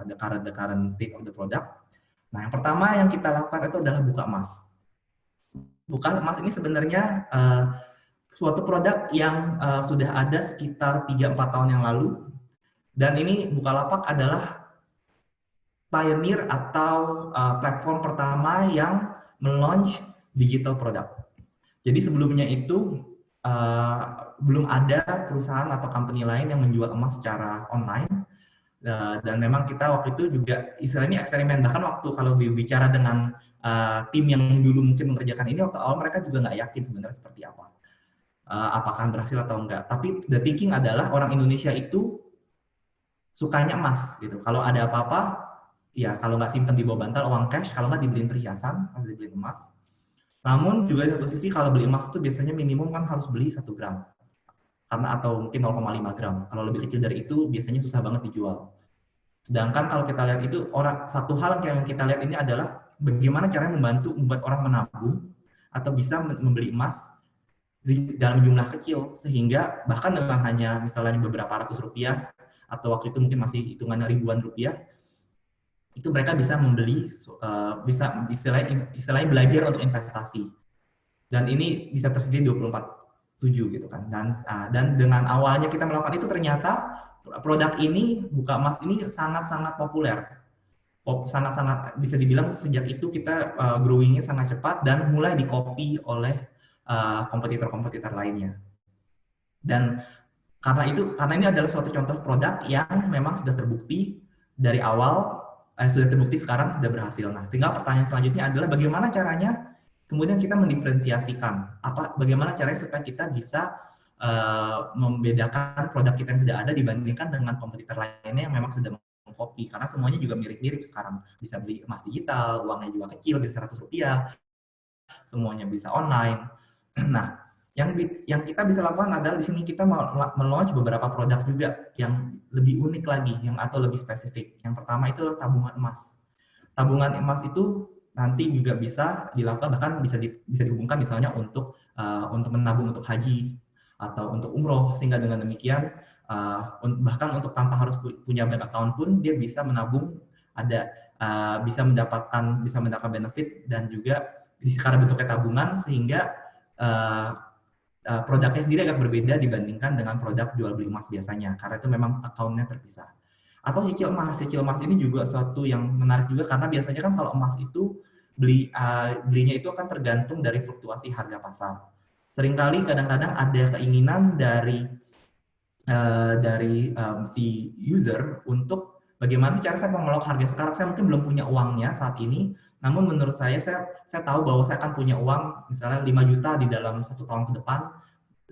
the current state of the product. Nah, yang pertama yang kita lakukan itu adalah buka emas. Buka emas ini sebenarnya suatu produk yang sudah ada sekitar 3-4 tahun yang lalu, dan ini Bukalapak adalah pioneer atau platform pertama yang meluncur digital product. Jadi sebelumnya itu belum ada perusahaan atau company lain yang menjual emas secara online, dan memang kita waktu itu juga istilahnya eksperimen. Bahkan waktu kalau bicara dengan tim yang dulu mungkin mengerjakan ini, waktu awal mereka juga nggak yakin sebenarnya seperti apa, apakah berhasil atau enggak. Tapi the thinking adalah orang Indonesia itu sukanya emas gitu. Kalau ada apa-apa, ya kalau nggak simpan di bawah bantal uang cash, kalau nggak dibeliin perhiasan atau dibeliin emas. Namun juga di satu sisi kalau beli emas itu biasanya minimum kan harus beli 1 gram. Karena atau mungkin 0,5 gram. Kalau lebih kecil dari itu biasanya susah banget dijual. Sedangkan kalau kita lihat itu satu hal yang kita lihat ini adalah bagaimana caranya membuat orang menabung atau bisa membeli emas dalam jumlah kecil, sehingga bahkan dengan hanya misalnya beberapa ratus rupiah atau waktu itu mungkin masih hitungan ribuan rupiah, itu mereka bisa membeli, bisa istilahnya belajar untuk investasi. Dan ini bisa tersedia 24/7 gitu kan. Dan dengan awalnya kita melakukan itu, ternyata produk ini, Buka Emas ini sangat-sangat populer. Sangat-sangat bisa dibilang sejak itu kita growing-nya sangat cepat dan mulai di-copy oleh kompetitor-kompetitor lainnya. Dan karena ini adalah suatu contoh produk yang memang sudah terbukti dari awal, sudah terbukti sekarang sudah berhasil. Nah, tinggal pertanyaan selanjutnya adalah bagaimana caranya kemudian kita mendiferensiasikan, bagaimana caranya supaya kita bisa membedakan produk kita yang sudah ada dibandingkan dengan kompetitor lainnya yang memang sudah mengcopy, karena semuanya juga mirip-mirip sekarang. Bisa beli emas digital, uangnya juga kecil, bisa 100 rupiah, semuanya bisa online. Nah, yang kita bisa lakukan adalah di sini kita meluncur beberapa produk juga yang lebih unik lagi, atau lebih spesifik. Yang pertama itu adalah tabungan emas. Tabungan emas itu nanti juga bisa dilakukan, bahkan bisa dihubungkan misalnya untuk menabung untuk haji atau untuk umroh, sehingga dengan demikian bahkan untuk tanpa harus punya bank account pun dia bisa menabung, bisa mendapatkan benefit, dan juga karena bentuknya tabungan sehingga produknya sendiri agak berbeda dibandingkan dengan produk jual beli emas biasanya, karena itu memang account-nya terpisah. Atau cicil emas ini juga suatu yang menarik juga, karena biasanya kan kalau emas itu belinya itu akan tergantung dari fluktuasi harga pasar. Seringkali kadang-kadang ada keinginan dari si user untuk bagaimana cara saya mengelok harga sekarang. Saya mungkin belum punya uangnya saat ini, namun menurut saya tahu bahwa saya akan punya uang misalnya 5 juta di dalam 1 tahun ke depan.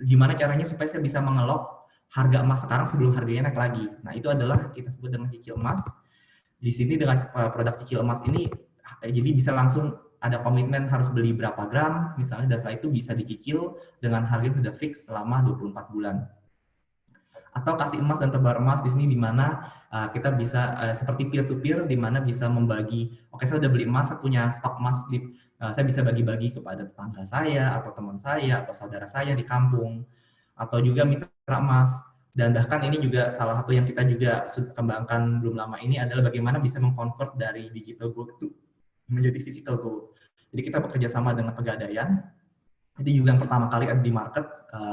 Gimana caranya supaya saya bisa mengelok harga emas sekarang sebelum harganya naik lagi. Nah, itu adalah kita sebut dengan cicil emas. Di sini dengan produk cicil emas ini, jadi bisa langsung ada komitmen harus beli berapa gram misalnya, dan setelah itu bisa dicicil dengan harga yang sudah fix selama 24 bulan. Atau kasih emas dan tebar emas di sini, di mana kita bisa seperti peer-to-peer, di mana bisa membagi, oke, saya udah beli emas, saya punya stok emas, saya bisa bagi-bagi kepada tetangga saya, atau teman saya, atau saudara saya di kampung, atau juga mitra emas. Dan bahkan ini juga salah satu yang kita juga sudah kembangkan belum lama ini adalah bagaimana bisa mengkonvert dari digital gold menjadi physical gold. Jadi kita bekerja sama dengan Pegadaian, itu juga yang pertama kali ada di market,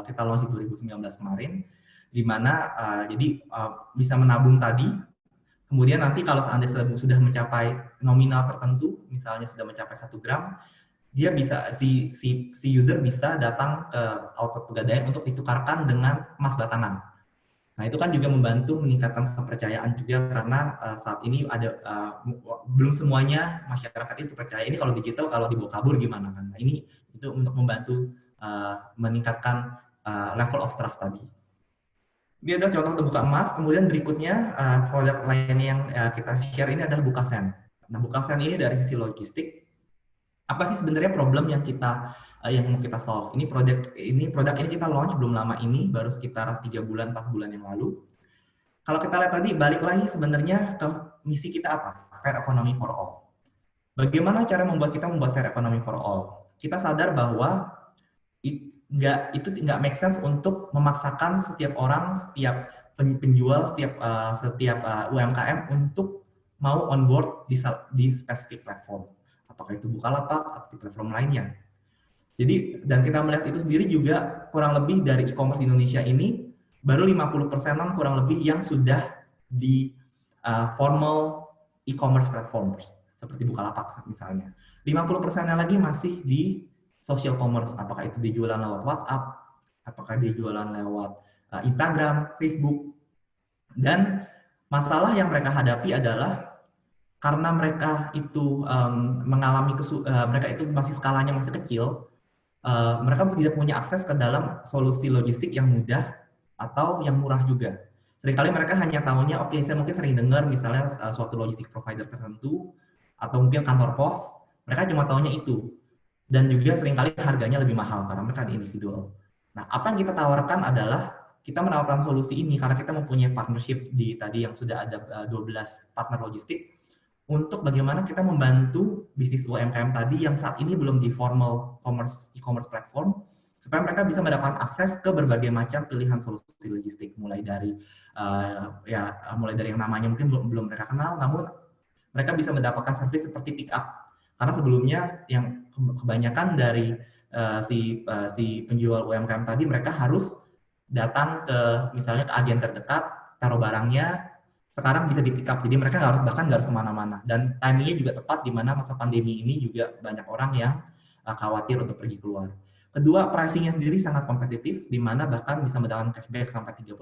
kita launch di 2019 kemarin, di mana bisa menabung tadi, kemudian nanti kalau seandainya sudah mencapai nominal tertentu, misalnya sudah mencapai 1 gram, dia bisa si user bisa datang ke outlet Pegadaian untuk ditukarkan dengan emas batangan. Nah, itu kan juga membantu meningkatkan kepercayaan juga, karena saat ini ada belum semuanya masyarakat itu percaya ini kalau digital, kalau dibawa kabur gimana kan. Nah, ini itu untuk membantu meningkatkan level of trust tadi. Ini adalah contoh untuk Buka Emas. Kemudian berikutnya produk lainnya yang kita share ini adalah Bukasen. Nah, Bukasen ini dari sisi logistik, apa sih sebenarnya problem yang mau kita solve? Ini produk ini kita launch belum lama ini, baru sekitar 3 bulan 4 bulan yang lalu. Kalau kita lihat tadi, balik lagi sebenarnya ke misi kita apa? Fair economy for all. Bagaimana cara membuat fair economy for all? Kita sadar bahwa itu nggak make sense untuk memaksakan setiap orang, setiap penjual, setiap UMKM untuk mau onboard di spesifik platform. Apakah itu Bukalapak atau di platform lainnya. Jadi, dan kita melihat itu sendiri juga kurang lebih dari e-commerce di Indonesia ini, baru 50%-an kurang lebih yang sudah di formal e-commerce platforms, seperti Bukalapak misalnya. 50%-nya lagi masih di social commerce, apakah itu dijualan lewat WhatsApp, apakah dijualan lewat Instagram, Facebook. Dan masalah yang mereka hadapi adalah karena mereka itu mereka itu masih skalanya masih kecil, mereka tidak punya akses ke dalam solusi logistik yang mudah atau yang murah juga. Seringkali mereka hanya tahunya, oke, saya mungkin sering dengar misalnya suatu logistik provider tertentu atau mungkin kantor pos, mereka cuma tahunya itu. Dan juga seringkali harganya lebih mahal karena mereka individual. Nah, apa yang kita tawarkan adalah kita menawarkan solusi ini karena kita mempunyai partnership di tadi yang sudah ada 12 partner logistik untuk bagaimana kita membantu bisnis UMKM tadi yang saat ini belum di formal e-commerce platform supaya mereka bisa mendapatkan akses ke berbagai macam pilihan solusi logistik mulai dari yang namanya mungkin belum mereka kenal, namun mereka bisa mendapatkan service seperti pick up karena sebelumnya yang kebanyakan dari si penjual UMKM tadi mereka harus datang ke misalnya ke agen terdekat taruh barangnya. Sekarang bisa di pick up, jadi mereka bahkan nggak harus kemana-mana. Dan timingnya juga tepat di mana masa pandemi ini juga banyak orang yang khawatir untuk pergi keluar. Kedua, pricingnya sendiri sangat kompetitif, di mana bahkan bisa mendapatkan cashback sampai 35%.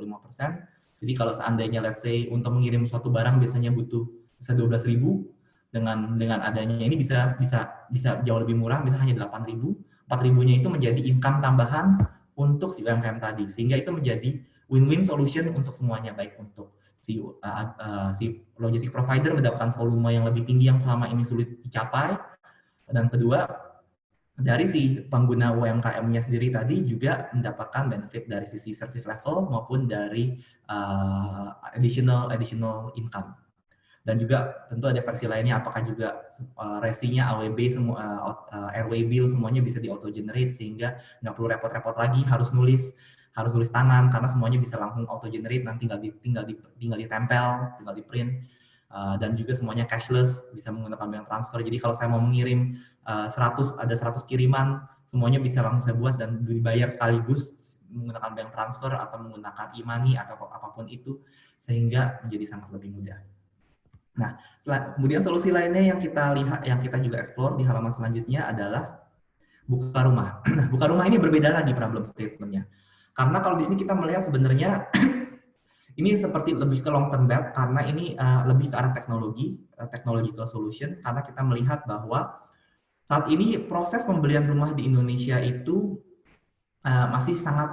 Jadi kalau seandainya let's say untuk mengirim suatu barang biasanya butuh bisa 12.000, dengan adanya ini bisa jauh lebih murah, bisa hanya 8.000. 4.000-nya itu menjadi income tambahan untuk si UMKM tadi, sehingga itu menjadi win-win solution untuk semuanya, baik untuk si logistik provider mendapatkan volume yang lebih tinggi yang selama ini sulit dicapai, dan kedua dari si pengguna UMKM-nya sendiri tadi juga mendapatkan benefit dari sisi service level maupun dari additional income. Dan juga tentu ada versi lainnya, apakah juga resinya AWB semua airway bill semuanya bisa di auto generate sehingga nggak perlu repot-repot lagi harus nulis tangan karena semuanya bisa langsung auto generate, nanti tinggal ditempel, tinggal di print, dan juga semuanya cashless, bisa menggunakan bank transfer. Jadi kalau saya mau mengirim 100 kiriman, semuanya bisa langsung saya buat dan dibayar sekaligus menggunakan bank transfer atau menggunakan e-money atau apapun itu, sehingga menjadi sangat lebih mudah. Nah, kemudian solusi lainnya yang kita lihat, yang kita juga explore di halaman selanjutnya adalah buka rumah. Nah, buka rumah ini berbeda lagi problem statement-nya. Karena kalau di sini kita melihat sebenarnya ini seperti lebih ke long term bet karena ini lebih ke arah technological solution, karena kita melihat bahwa saat ini proses pembelian rumah di Indonesia itu masih sangat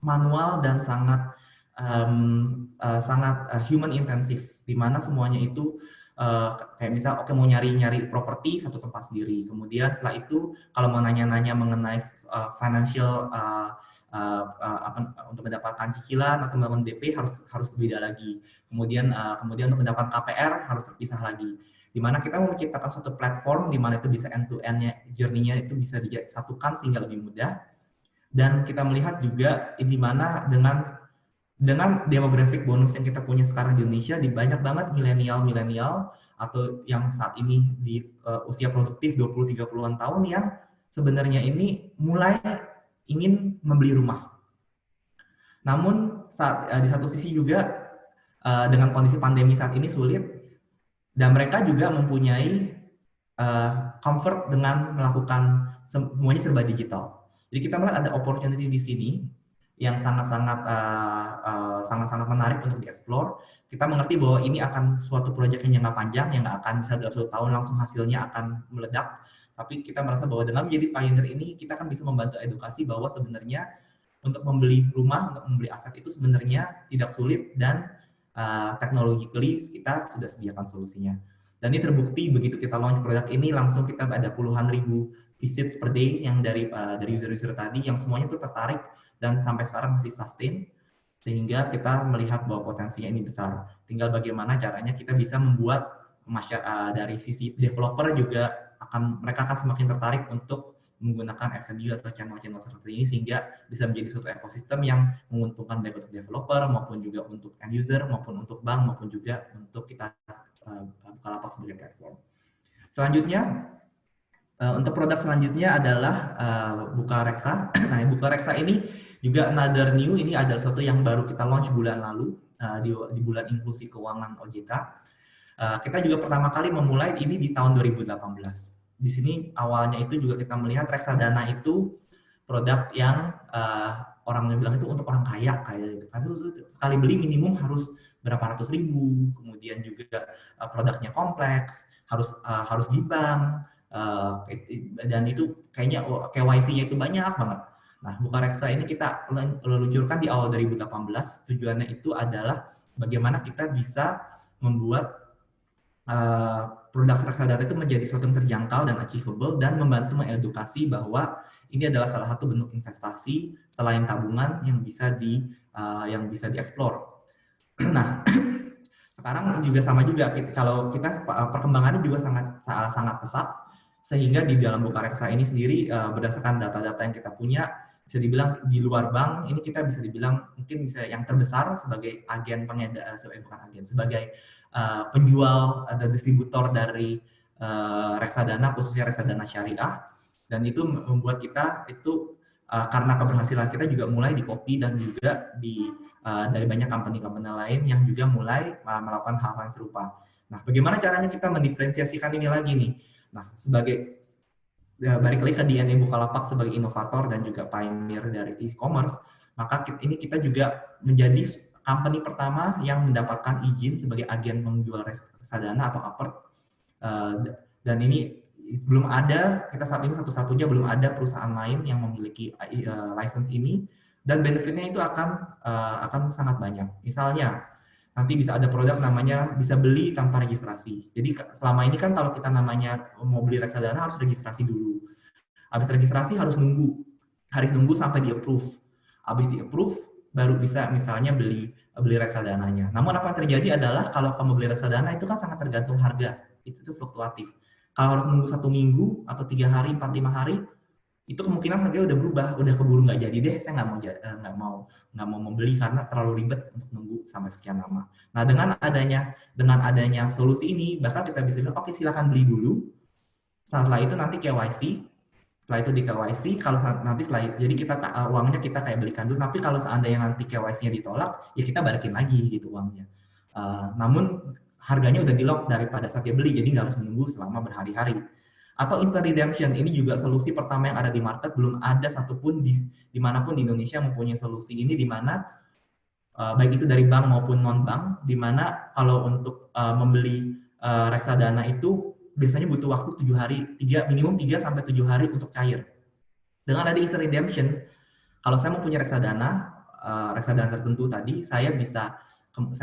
manual dan sangat human intensif, di mana semuanya itu kayak misal mau nyari properti satu tempat sendiri, kemudian setelah itu kalau mau nanya-nanya mengenai financial untuk mendapatkan cicilan atau melakukan DP harus beda lagi, kemudian untuk mendapatkan KPR harus terpisah lagi, di mana kita mau menciptakan suatu platform di mana itu bisa end to end-nya journey-nya itu bisa disatukan sehingga lebih mudah. Dan kita melihat juga di mana dengan demographic bonus yang kita punya sekarang di Indonesia, di banyak banget milenial atau yang saat ini di usia produktif 20-30-an tahun yang sebenarnya ini mulai ingin membeli rumah. Namun di satu sisi juga dengan kondisi pandemi saat ini sulit, dan mereka juga mempunyai comfort dengan melakukan semuanya serba digital. Jadi kita melihat ada opportunity di sini yang sangat-sangat menarik untuk dieksplor. Kita mengerti bahwa ini akan suatu proyek yang jangka panjang, yang nggak akan bisa dalam 1 tahun langsung hasilnya akan meledak. Tapi kita merasa bahwa dengan menjadi pioneer ini, kita akan bisa membantu edukasi bahwa sebenarnya untuk membeli rumah, untuk membeli aset itu sebenarnya tidak sulit, dan technologically kita sudah sediakan solusinya. Dan ini terbukti begitu kita launch produk ini, langsung kita ada puluhan ribu visits per day yang dari user-user tadi, yang semuanya itu tertarik dan sampai sekarang masih sustain, sehingga kita melihat bahwa potensinya ini besar. Tinggal bagaimana caranya kita bisa membuat dari sisi developer juga mereka akan semakin tertarik untuk menggunakan avenue atau channel-channel seperti ini, sehingga bisa menjadi suatu ekosistem yang menguntungkan baik untuk developer maupun juga untuk end user maupun untuk bank maupun juga untuk kita Bukalapak sebagai platform. Selanjutnya Untuk produk selanjutnya adalah Bukareksa. Nah, Bukareksa ini juga another new, ini adalah sesuatu yang baru kita launch bulan lalu, di bulan inklusi keuangan OJK. Kita juga pertama kali memulai ini di tahun 2018. Di sini awalnya itu juga kita melihat reksadana itu produk yang orang bilang itu untuk orang kaya kayak gitu. Karena sekali beli minimum harus berapa ratus ribu, kemudian juga produknya kompleks, harus di bank, dan itu kayaknya KYC-nya itu banyak banget. Nah, Bukareksa ini kita luncurkan di awal 2018. Tujuannya itu adalah bagaimana kita bisa membuat produk reksadana itu menjadi sesuatu yang terjangkau dan achievable, dan membantu mengedukasi bahwa ini adalah salah satu bentuk investasi selain tabungan yang bisa dieksplor. Nah, sekarang juga sama juga, kalau kita perkembangannya juga sangat pesat, sehingga di dalam Bukareksa ini sendiri berdasarkan data-data yang kita punya, bisa dibilang di luar bank ini kita bisa dibilang mungkin bisa yang terbesar sebagai agen pengedar, sebagai penjual atau distributor dari reksadana, khususnya reksadana syariah, dan itu membuat kita itu karena keberhasilan kita juga mulai di copy dan juga dari banyak company-company lain yang juga mulai melakukan hal-hal yang serupa. Nah, bagaimana caranya kita mendiferensiasikan ini lagi nih? Nah, balik lagi ke DNA Bukalapak sebagai inovator dan juga pioneer dari e-commerce, maka ini kita juga menjadi company pertama yang mendapatkan izin sebagai agen penjual reksadana atau APERT, dan ini belum ada, kita saat ini satu-satunya, belum ada perusahaan lain yang memiliki license ini, dan benefitnya itu akan sangat banyak. Misalnya nanti bisa ada produk namanya bisa beli tanpa registrasi. Jadi selama ini kan kalau kita namanya mau beli reksadana harus registrasi dulu. Habis registrasi harus nunggu sampai di approve. Habis di approve baru bisa misalnya beli reksadananya. Namun apa yang terjadi adalah kalau kamu beli reksadana itu kan sangat tergantung harga, itu fluktuatif. Kalau harus nunggu 1 minggu atau 3 hari, 4, 5 hari, itu kemungkinan harganya udah berubah, udah keburu nggak jadi deh, saya nggak mau membeli karena terlalu ribet untuk nunggu sampai sekian lama. Nah, dengan adanya solusi ini, bahkan kita bisa bilang, oke, silakan beli dulu. Setelah itu nanti KYC, setelah itu di KYC, kalau nanti jadi kita uangnya kita kayak belikan dulu. Tapi kalau seandainya nanti KYC-nya ditolak, ya kita balikin lagi gitu uangnya. Namun harganya udah di-lock daripada saat dia beli, jadi nggak harus menunggu selama berhari-hari. Atau instant redemption, ini juga solusi pertama yang ada di market, belum ada satupun dimanapun di Indonesia mempunyai solusi ini, di mana baik itu dari bank maupun non-bank, di mana kalau untuk membeli reksadana itu biasanya butuh waktu 7 hari, minimum 3-7 hari untuk cair. Dengan ada instant redemption, kalau saya mau punya reksadana tertentu tadi, saya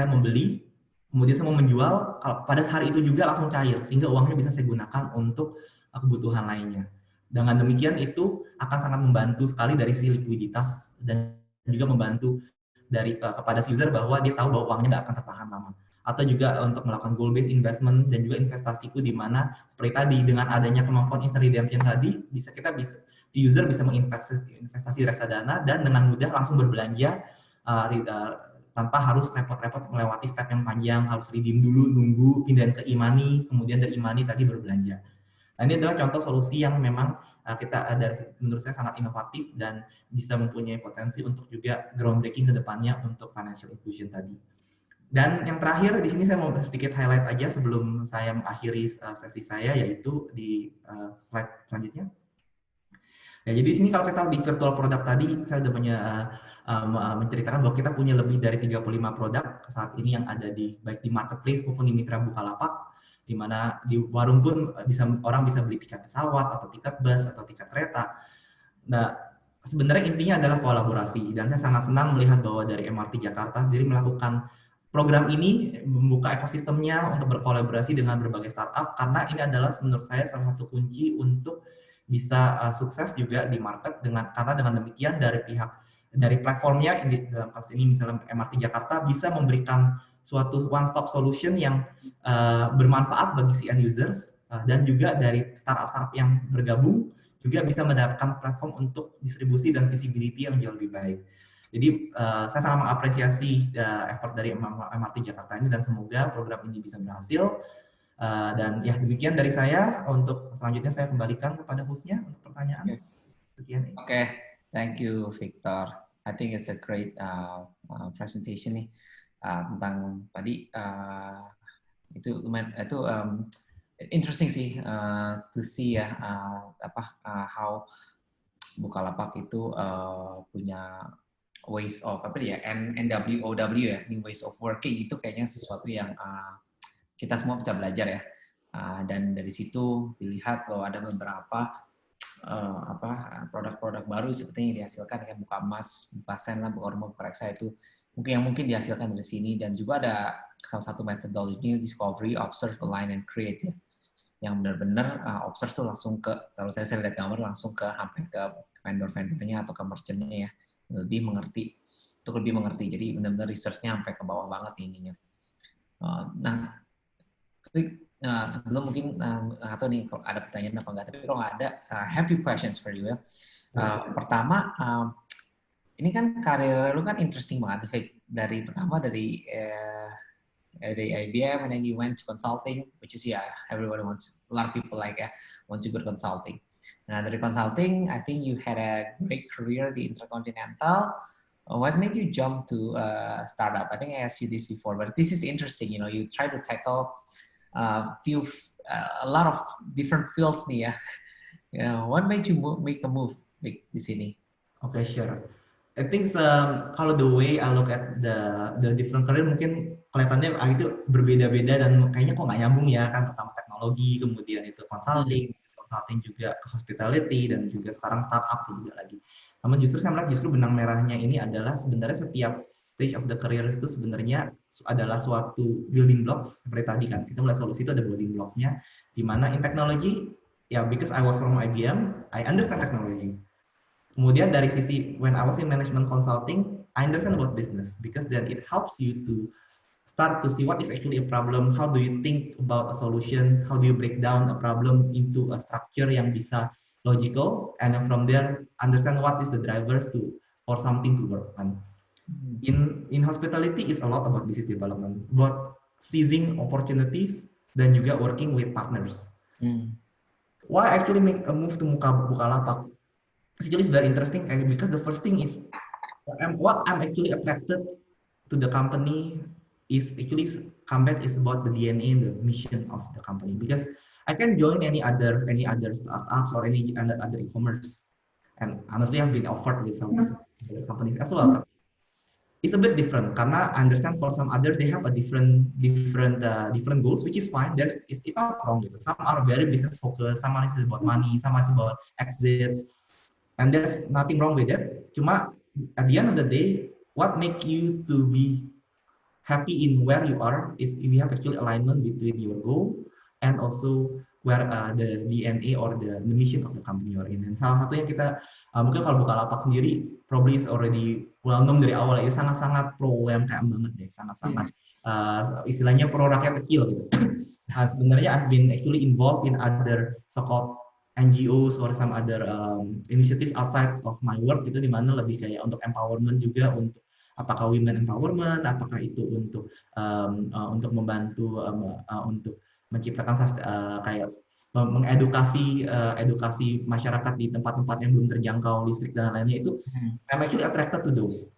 membeli, kemudian saya mau menjual, pada hari itu juga langsung cair, sehingga uangnya bisa saya gunakan untuk kebutuhan lainnya. Dengan demikian itu akan sangat membantu sekali dari sisi likuiditas, dan juga membantu kepada si user bahwa dia tahu bahwa uangnya nggak akan tertahan lama. Atau juga untuk melakukan goal-based investment dan juga investasiku, di mana seperti tadi dengan adanya kemampuan instant redemption tadi, si user bisa menginvestasi reksadana dan dengan mudah langsung berbelanja tanpa harus repot-repot melewati step yang panjang, harus redeem dulu, nunggu, pindahin ke e-money, kemudian dari e-money tadi berbelanja. Nah, ini adalah contoh solusi yang memang menurut saya sangat inovatif dan bisa mempunyai potensi untuk juga groundbreaking ke depannya untuk financial inclusion tadi. Dan yang terakhir di sini saya mau sedikit highlight aja sebelum saya mengakhiri sesi saya, yaitu di slide selanjutnya. Ya, jadi di sini kalau kita di virtual product tadi, saya sudah menceritakan bahwa kita punya lebih dari 35 produk saat ini yang ada baik di marketplace maupun di mitra Bukalapak, di mana di warung pun orang bisa beli tiket pesawat atau tiket bus atau tiket kereta. Nah, sebenarnya intinya adalah kolaborasi, dan saya sangat senang melihat bahwa dari MRT Jakarta sendiri melakukan program ini, membuka ekosistemnya untuk berkolaborasi dengan berbagai startup, karena ini adalah menurut saya salah satu kunci untuk bisa sukses juga di market, karena dengan demikian dari platformnya, dalam kasus ini misalnya MRT Jakarta, bisa memberikan suatu one-stop solution yang bermanfaat bagi si end users, dan juga dari startup-startup yang bergabung juga bisa mendapatkan platform untuk distribusi dan visibility yang jauh lebih baik. Jadi saya sangat mengapresiasi effort dari MRT Jakarta ini, dan semoga program ini bisa berhasil. Dan ya demikian dari saya. Untuk selanjutnya saya kembalikan kepada hostnya untuk pertanyaan. Oke, thank you Victor. I think it's a great presentation nih tentang tadi itu interesting sih to see ya how Bukalapak itu punya ways of NWOW ya, new ways of working, itu kayaknya sesuatu yang kita semua bisa belajar ya. Dan dari situ dilihat bahwa ada beberapa produk-produk baru seperti yang dihasilkan dengan Bukamas, Bukasen lah, Bukaroma, Bukareksa itu mungkin dihasilkan dari sini. Dan juga ada salah satu metodologi discovery, observe, align, and create ya, yang benar-benar observe tuh langsung ke, kalau saya lihat gambar langsung ke hampir ke vendor-vendornya atau ke merchant-nya ya, lebih mengerti. Jadi benar-benar research-nya sampai ke bawah banget ininya. Nah, tapi sebelum mungkin atau nih kalau ada pertanyaan apa enggak, tapi kalau nggak ada, I have few questions for you ya. Pertama, ini kan karir lu kan interesting banget, dari IBM, and then you went to consulting, which is everyone wants, a lot of people wants to go to consulting. Nah, dari consulting, I think you had a great career di Intercontinental. What made you jump to startup? I think I asked you this before, but this is interesting. You know, you try to tackle a lot of different fields nih ya. What made you make a move di sini? Okay, sure. I think kalau the way I look at the different career mungkin kelihatannya itu berbeda-beda dan kayaknya kok nggak nyambung ya, kan pertama teknologi, kemudian itu consulting juga ke hospitality, dan juga sekarang startup juga lagi. Namun justru saya melihat benang merahnya ini adalah sebenarnya setiap stage of the career itu sebenarnya adalah suatu building blocks. Seperti tadi kan kita melihat solusi itu ada building blocks-nya, di mana in technology because I was from IBM, I understand technology. Kemudian dari sisi when I was in management consulting, I understand about business, because then it helps you to start to see what is actually a problem, how do you think about a solution, how do you break down a problem into a structure yang bisa logical, and then from there understand what is the drivers for something to work. And in hospitality is a lot about business development, about seizing opportunities dan juga working with partners. Why I actually make a move to Bukalapak? Actually, it's very interesting because the first thing is what I'm actually attracted to the company is actually comeback is about the DNA and the mission of the company. Because I can join any other startups or any other e-commerce, and honestly, I've been offered with some other companies as well. It's a bit different karena I understand for some others they have a different goals, which is fine. It's not wrong gitu. Some are very business focused, some are about money, some are about exits. And there's nothing wrong with it. Cuma at the end of the day, what make you to be happy in where you are is if you have actually alignment between your goal and also where the DNA or the mission of the company you're in. Dan salah satu yang kita mungkin kalau Bukalapak sendiri probably is already well known dari awal ya, sangat-sangat pro UMKM banget deh, sangat-sangat istilahnya pro rakyat kecil gitu. Nah, sebenarnya I've been actually involved in other so-called NGOs or some other initiatives outside of my work, itu dimana lebih kayak untuk empowerment juga, untuk apakah women empowerment, apakah itu untuk membantu untuk menciptakan kayak mengedukasi edukasi masyarakat di tempat-tempat yang belum terjangkau listrik dan lainnya, itu I'm actually attracted to those.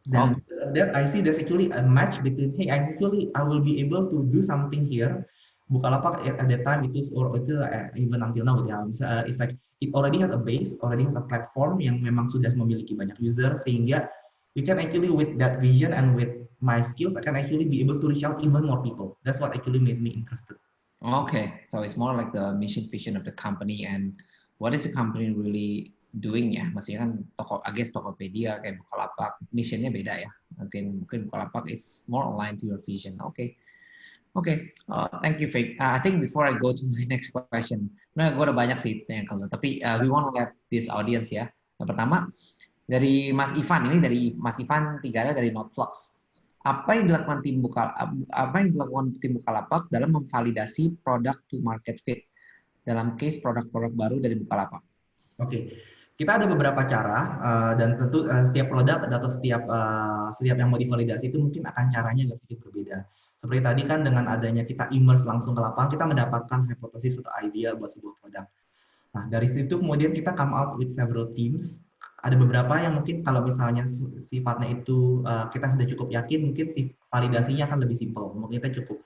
Dan that I see there's actually a match between I will be able to do something here. Bukalapak at that time itu even until now it's like it already has a base, already has a platform yang memang sudah memiliki banyak user, sehingga you can actually with that vision and with my skills I can actually be able to reach out even more people. That's what actually made me interested. Okay, so it's more like the mission vision of the company and what is the company really doing ya. Maksudnya kan Tokopedia kayak Bukalapak missionnya beda ya. Mungkin Bukalapak is more aligned to your vision. Okay, thank you, Vic. I think before I go to the next question, gue udah banyak sih yang kalau, tapi we want to let this audience ya. Yang pertama dari Mas Ivan, ini dari Mas Ivan Tigara dari Notflux. Apa yang dilakukan tim Bukalapak dalam memvalidasi produk to market fit dalam case produk-produk baru dari Bukalapak? Oke. Kita ada beberapa cara dan tentu setiap produk atau setiap yang mau divalidasi itu mungkin akan caranya agak sedikit berbeda. Seperti tadi kan dengan adanya kita immerse langsung ke lapangan, kita mendapatkan hipotesis atau idea buat sebuah produk. Nah, dari situ kemudian kita come out with several teams. Ada beberapa yang mungkin kalau misalnya sifatnya itu kita sudah cukup yakin, mungkin si validasinya akan lebih simple. Mungkin kita cukup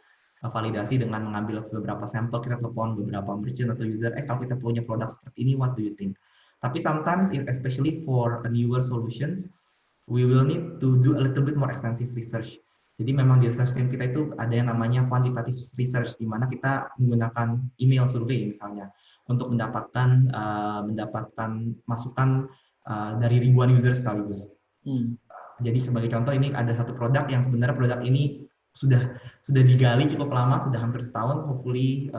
validasi dengan mengambil beberapa sampel, kita telepon beberapa merchant atau user, kalau kita punya produk seperti ini, what do you think? Tapi sometimes, especially for newer solutions, we will need to do a little bit more extensive research. Jadi memang di research team kita itu ada yang namanya quantitative research, di mana kita menggunakan email survey misalnya untuk mendapatkan masukan dari ribuan user sekaligus. Jadi sebagai contoh ini ada satu produk yang sebenarnya produk ini sudah digali cukup lama, sudah hampir setahun. Hopefully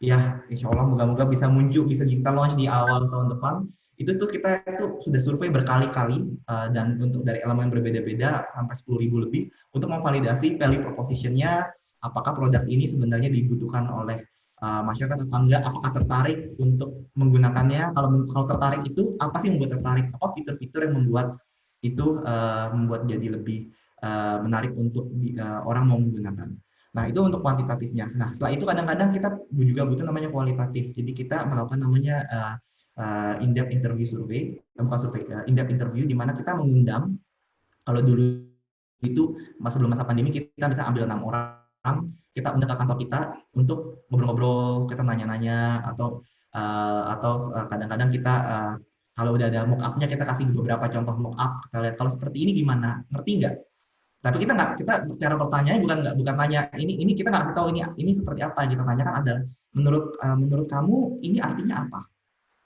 ya insya Allah moga-moga bisa muncul, bisa kita launch di awal tahun depan. Itu tuh kita itu sudah survei berkali-kali dan untuk dari elemen berbeda-beda sampai 10.000 lebih untuk memvalidasi value proposition-nya, apakah produk ini sebenarnya dibutuhkan oleh masyarakat atau enggak, apakah tertarik untuk menggunakannya. Kalau tertarik itu apa sih yang membuat tertarik, apa fitur-fitur yang membuat itu membuat jadi lebih menarik untuk orang mau menggunakan. Nah, itu untuk kuantitatifnya. Nah, setelah itu kadang-kadang kita juga butuh namanya kualitatif. Jadi kita melakukan namanya in-depth interview survey, in-depth interview, di mana kita mengundang, kalau dulu itu sebelum masa pandemi kita bisa ambil 6 orang, kita undang ke kantor kita untuk ngobrol-ngobrol, kita nanya-nanya, atau kadang-kadang kita kalau udah ada mock up-nya kita kasih beberapa contoh mock up, kita lihat kalau seperti ini gimana, ngerti nggak? Tapi kita cara pertanyaannya bukan tanya ini kita nggak tahu ini seperti apa. Yang kita tanyakan adalah menurut kamu ini artinya apa?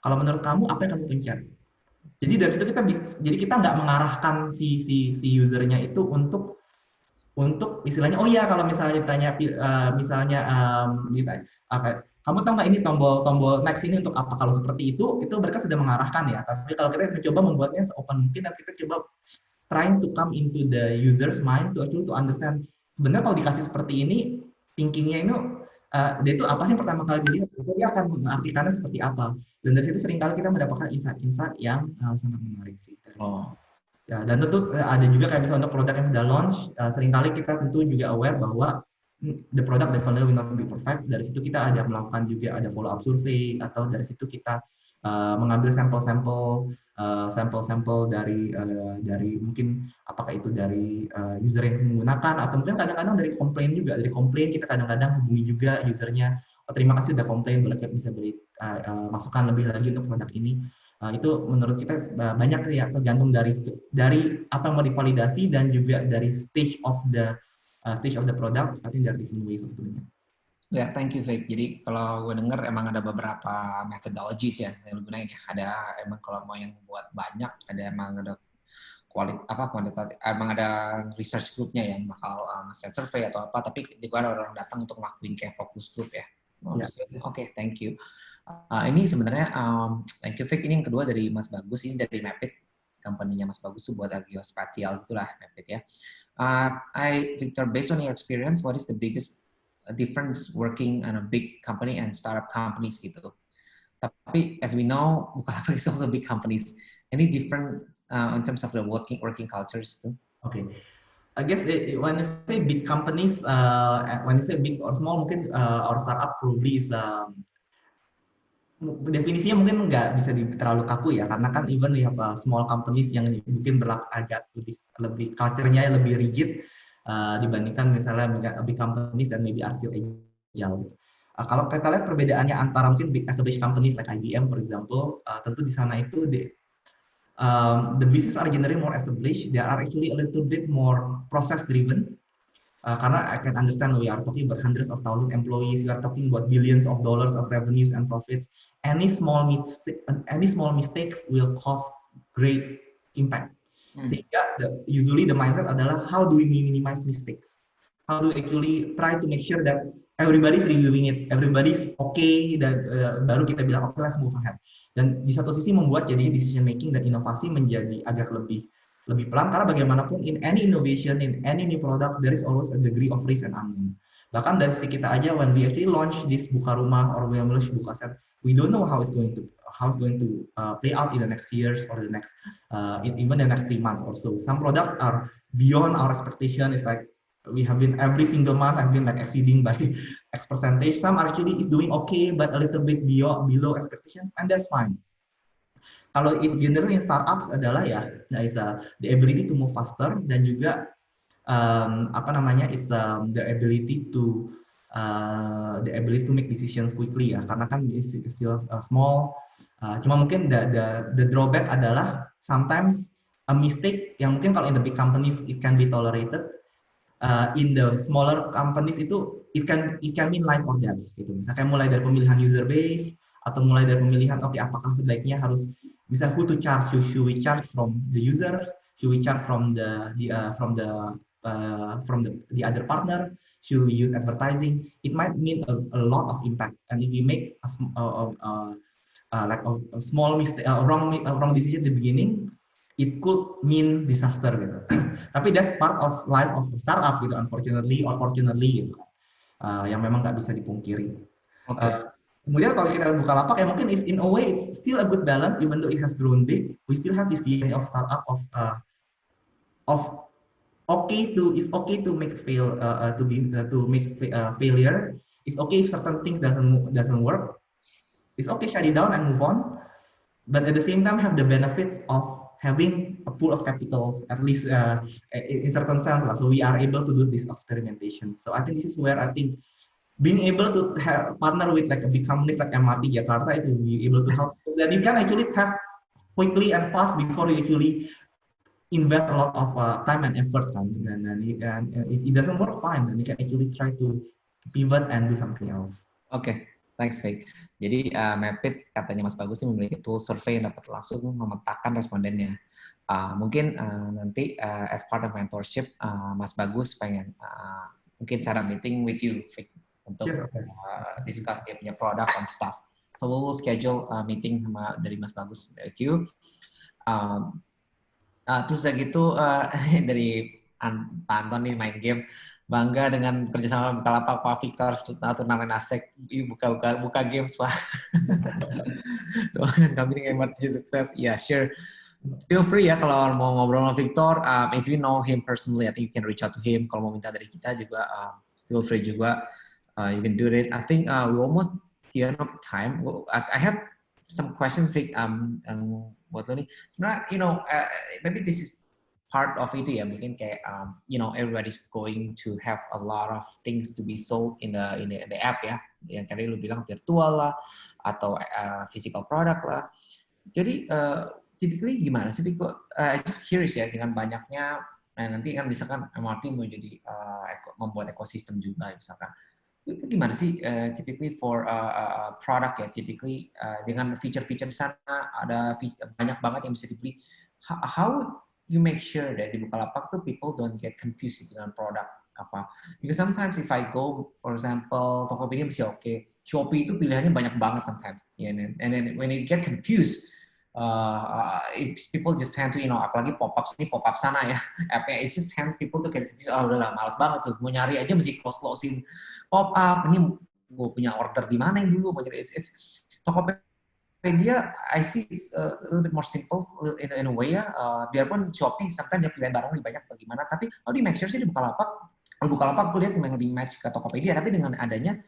Kalau menurut kamu apa yang kamu pencet? Jadi dari situ kita nggak mengarahkan si usernya itu untuk istilahnya, oh iya kalau misalnya ditanya kamu tahu nggak ini tombol next ini untuk apa? Kalau seperti itu mereka sudah mengarahkan ya. Tapi kalau kita mencoba membuatnya se-open mungkin dan kita coba trying to come into the user's mind to understand sebenarnya kalau dikasih seperti ini thinkingnya ini dia itu apa sih pertama kali dilihat, itu dia akan mengartikannya seperti apa, dan dari situ seringkali kita mendapatkan insight-insight yang sangat menarik sih. Ya, dan tentu ada juga kayak misalnya untuk produk yang sudah launch, seringkali kita tentu juga aware bahwa the product definitely will not be perfect. Dari situ kita ada melakukan juga ada follow up survey, atau dari situ kita mengambil sampel-sampel dari mungkin apakah itu dari user yang menggunakan, atau mungkin kadang-kadang dari komplain juga. Dari komplain kita kadang-kadang hubungi juga usernya, terima kasih udah komplain, boleh kita bisa beri masukan lebih lagi untuk produk ini. Itu menurut kita banyak ya, tergantung dari apa yang mau divalidasi dan juga dari stage of the product. I think there are different ways of doing it. Ya, thank you, Vic. Jadi kalau gue dengar emang ada beberapa methodologies ya yang lu gunain ya. Ada emang kalau mau yang buat banyak, ada kuantitatif, emang ada research groupnya yang bakal set survey atau apa. Tapi juga ada orang datang untuk ngelakuin kayak focus group ya. Oke, thank you. Ini sebenarnya thank you, Vic. Ini yang kedua dari Mas Bagus, ini dari Mapit, company-nya Mas Bagus tuh buat geospatial gitulah Mapit ya. Victor, based on your experience, what is the biggest difference working on a big company and startup companies gitu? Tapi as we know, Bukalapak is also big companies. Any different in terms of the working cultures too? Okay. I guess when you say big companies, when you say big or small, mungkin our startup probably is definisinya mungkin nggak bisa terlalu kaku ya, karena kan even we have small companies yang mungkin berlaku agak lebih culture-nya lebih rigid dibandingkan misalnya big companies dan maybe are still agile. Kalau kita lihat perbedaannya antara mungkin big established companies like IBM for example, tentu di sana itu the business are generally more established, they are actually a little bit more process driven. Karena I can understand we are talking about hundreds of thousands employees, we are talking about billions of dollars of revenues and profits. Any small mistakes will cause great impact. Sehingga usually the mindset adalah how do we minimize mistakes? How do we actually try to make sure that everybody's reviewing it, everybody's okay, dan baru kita bilang okay, let's move ahead. Dan di satu sisi membuat jadi decision making dan inovasi menjadi agak lebih pelan, karena bagaimanapun in any innovation, in any new product, there is always a degree of risk and unknown. Bahkan dari sisi kita aja, when we actually launch this Buka Rumah or we launch Bukaset, we don't know how it's going to play out in the next years or the next even the next 3 months or so. Some products are beyond our expectation. It's like we have been every single month I've been like exceeding by X percentage. Some actually is doing okay, but a little bit below expectation, and that's fine. Kalau in general in startups adalah ya, is the ability to move faster dan juga it's the ability to make decisions quickly ya, karena kan it's still small. Cuma mungkin the drawback adalah sometimes a mistake yang mungkin kalau in the big companies it can be tolerated. In the smaller companies itu it can mean life or death gitu. Misalkan mulai dari pemilihan user base atau mulai dari pemilihan apakah sebaiknya harus bisa who to charge, should we charge from the user, should we charge from the other partner, should we use advertising. It might mean a lot of impact, and if you make a small mistake, wrong decision at the beginning, it could mean disaster gitu. Tapi that's part of life of a startup gitu, unfortunately or fortunately gitu, yang memang nggak bisa dipungkiri. Kemudian kalau kita Bukalapak ya mungkin in a way it's still a good balance, even though it has grown big, we still have this DNA of startup it's okay to make failure. It's okay if certain things doesn't work. It's okay shut it down and move on, but at the same time have the benefits of having a pool of capital, at least in certain sense. So we are able to do this experimentation. So I think this is where I think being able to partner with like a big companies like MRT Jakarta is be able to help. That you can actually test quickly and fast before you actually invest a lot of time and effort. And if it doesn't work, fine. Then you can actually try to pivot and do something else. Okay. Thanks, Faye. Jadi Mapit katanya Mas Bagus ini memiliki tool survey yang dapat langsung memetakan respondennya. Mungkin nanti as part of mentorship, Mas Bagus pengen mungkin set up meeting with you, Faye, untuk discuss dia punya product and stuff. So we will schedule meeting dari Mas Bagus with you. Terus gitu dari Pak Anton nih main game. Bangga dengan kerjasama Bukalapak, Pak Victor, turnamen ASEC, buka games, Pak. Doakan kami dengan MRT sukses. Ya, sure. Feel free ya kalau mau ngobrol sama Victor. If you know him personally, I think you can reach out to him. Kalau mau minta dari kita juga, feel free juga. You can do it. I think we almost the end of time. I have some questions, Vic, buat lo nih. Sebenarnya, maybe this is part of itu ya, mungkin kayak everybody's going to have a lot of things to be sold in the app ya, yang tadi lu bilang virtual lah atau physical product lah. Jadi typically gimana sih, just curious ya, dengan banyaknya nanti kan misalkan MRT mau jadi membuat ekosistem juga misalkan, itu gimana sih typically for product ya, typically dengan feature-feature di sana ada banyak banget yang bisa dibeli. How you make sure that di Bukalapak tuh people don't get confused dengan produk apa? Because sometimes if I go, for example, Tokopedia masih oke, Shopee itu pilihannya banyak banget sometimes, and then when it get confused, people just tend to apalagi pop-up sini pop-up sana ya, appnya it just tend people to get confused. Udahlah malas banget tuh, mau nyari aja mesti close-closein pop-up, ini gue punya order di mana yang dulu mau nyari. Tokopedia I see it's a little bit more simple in a way ya. Biarpun Shopee sometimes dia pilihan barang lebih banyak bagaimana, tapi how do you make sure sih di Bukalapak gue lihat memang lebih match ke Tokopedia, tapi dengan adanya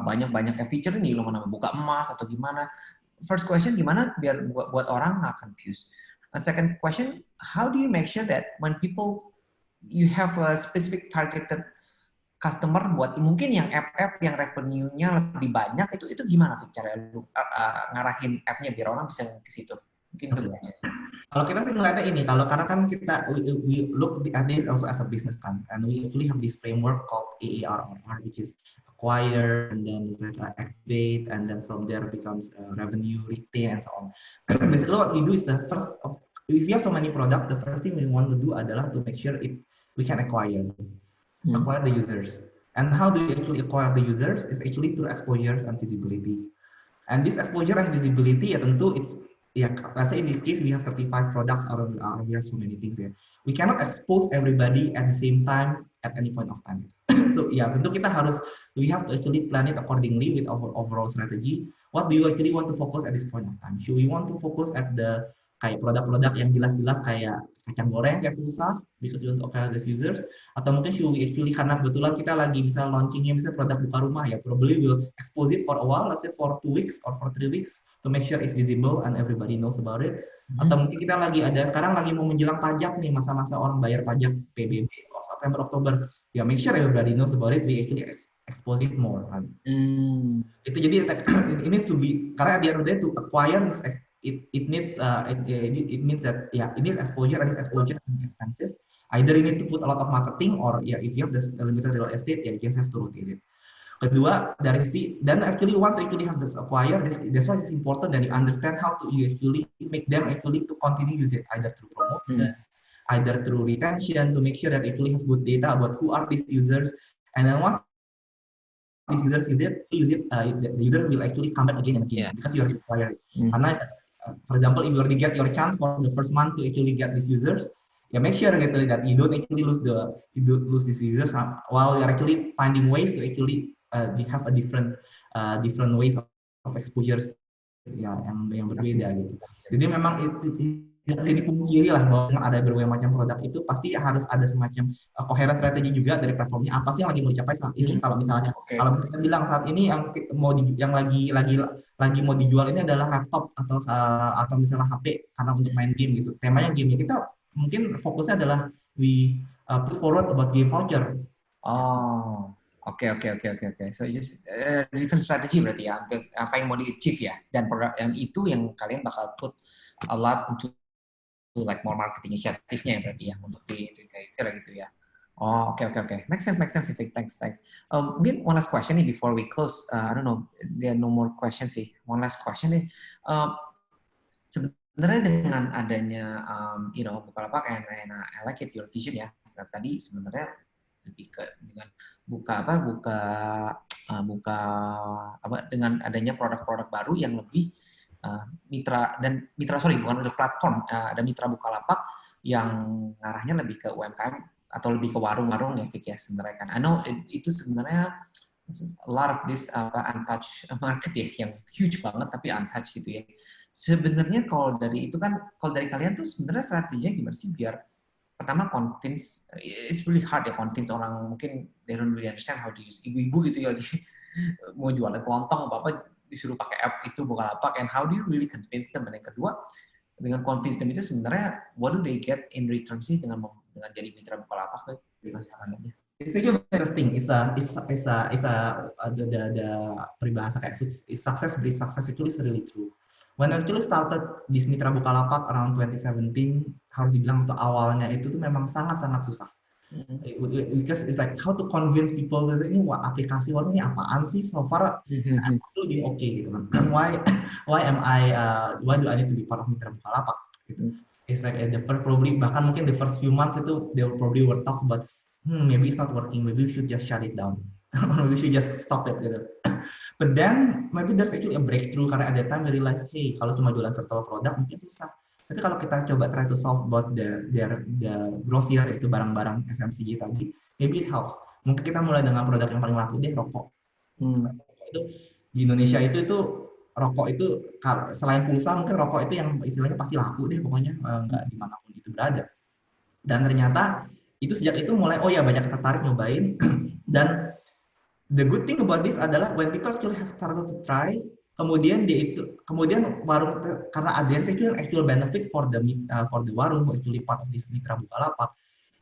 banyak feature ini, lo mau buka emas atau gimana. First question, gimana biar buat orang nggak confused. Second question, how do you make sure that when you have a specific targeted customer buat mungkin yang app yang revenue-nya lebih banyak, itu gimana cara lu ngarahin app-nya biar orang bisa ke situ? Mungkin itu aja. Kalau kita sih ngeliatnya ini, karena kan kita we look at this also as a business kan, and we actually have this framework called AARR, which is acquire and then activate, and then from there becomes revenue, retain, and so on. Basically what we do is first, if you have so many products, the first thing we want to do adalah to make sure we can acquire the users. And how do you actually acquire the users? Is actually through exposure and visibility. And this exposure and visibility ya tentu let's say in this case we have 35 products we have so many things here. We cannot expose everybody at the same time at any point of time. So tentu we have to actually plan it accordingly with our overall strategy. What do you actually want to focus at this point of time? Should we want to focus at the kayak produk-produk yang jelas-jelas kayak kacang goreng kayak pulsa because we want to acquire these users, atau mungkin should we actually karena kebetulan kita lagi misal launchingnya misalnya produk buka rumah ya, probably will expose it for a while, let's say for 2 weeks or for 3 weeks to make sure it's visible and everybody knows about it. Atau mungkin kita sekarang lagi mau menjelang pajak nih, masa-masa orang bayar pajak PBB September Oktober, ya make sure everybody knows about it, we actually expose it more kan. Itu jadi ini to be, karena at the end of the day to acquire it needs it means that it needs exposure, and this exposure is expensive. Either you need to put a lot of marketing, or if you have this limited real estate, you just have to rotate it. Kedua, dari then actually once you actually have this acquire, that's why it's important that you understand how to you actually make them actually to continue use it, either through promotion, either through retention, to make sure that you actually have good data about who are these users, and then once these users use it, the user will actually come back again and again because you are acquired. Karena for example, if you already get your chance for the first month to actually get these users, make sure gitu that you don't actually lose these users while you are actually finding ways to actually have a different ways of exposures yang berbeda gitu. Jadi memang ini pungkiri lah bahwa ada berbagai macam produk itu pasti harus ada semacam coherent strategi juga dari platformnya, apa sih yang lagi mau dicapai saat ini. Kalau misalnya kita bilang saat ini yang lagi mau dijual ini adalah laptop atau misalnya HP karena untuk main game gitu, temanya game, kita mungkin fokusnya adalah we put forward about game voucher. Oke. So it's just different strategy berarti ya, untuk apa yang mau di-achieve ya, dan produk yang itu yang kalian bakal put a lot into like more marketing initiative-nya ya berarti ya, untuk kira gitu ya. Oke. Make sense. Thanks. Mungkin one last question nih before we close. I don't know, there are no more questions sih. One last question nih. Sebenarnya dengan adanya Bukalapak, and I like it your vision ya. Tadi sebenarnya lebih ke dengan dengan adanya produk-produk baru yang lebih bukan untuk platform, ada mitra Bukalapak yang ngarahnya lebih ke UMKM atau lebih ke warung-warung ya, Vic ya sebenarnya kan. I know itu sebenarnya a lot of this untouched market ya, yang huge banget tapi untouched gitu ya. Sebenarnya kalau dari kalian tuh sebenarnya strateginya gimana sih biar pertama convince, it's really hard ya convince orang, mungkin they don't really understand how to use, ibu-ibu gitu ya lagi mau jualan kelontong apa disuruh pakai app itu Bukalapak, and how do you really convince them? Dan yang kedua, dengan convince them itu sebenarnya what do they get in return sih dengan jadi mitra Bukalapak? Masalahnya. It's actually interesting. The peribahasa kayak success breeds success itu is really true. When I actually started this mitra Bukalapak around 2017, harus dibilang untuk awalnya itu tuh memang sangat-sangat susah. Because it's like how to convince people that ini aplikasi warung ini apaan sih, so far itu lebih oke gitu kan. Why do I need to be part of mitra Bukalapak gitu. It's like bahkan mungkin the first few months itu they probably were talk about maybe it's not working, maybe we should just shut it down. We should just stop it gitu. But then maybe there's actually a breakthrough, karena at that time we realize, hey, kalau cuma jualan virtual product mungkin susah. Tapi kalau kita coba try to solve about the grocery, itu barang-barang FMCG tadi, maybe it helps. Mungkin kita mulai dengan produk yang paling laku deh, rokok. Itu di Indonesia itu rokok itu selain pulsa, mungkin rokok itu yang istilahnya pasti laku deh pokoknya, nggak dimanapun itu berada. Dan ternyata itu sejak itu mulai banyak tertarik nyobain. Dan the good thing about this adalah when people actually have started to try, kemudian warung, karena ada actual benefit for the warung who actually part of this mitra Bukalapak,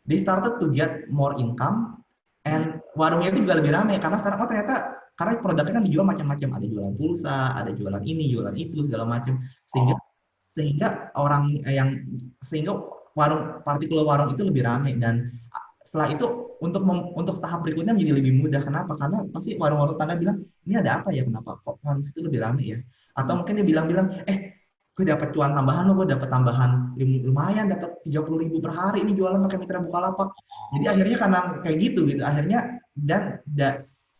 they started to get more income, and warungnya itu juga lebih ramai karena sekarang ternyata karena produknya kan dijual macam-macam, ada jualan pulsa, ada jualan ini, jualan itu, segala macam, sehingga partikular warung itu lebih ramai. Dan setelah itu untuk tahap berikutnya menjadi lebih mudah. Kenapa? Karena pasti warung-warung tanda bilang, ini ada apa ya, kenapa kok warung itu lebih ramai ya? Atau mungkin dia bilang, gue dapat cuan tambahan, gue dapat tambahan lumayan, dapat 30.000 per hari ini jualan pakai mitra Bukalapak. Jadi akhirnya karena kayak gitu, akhirnya dan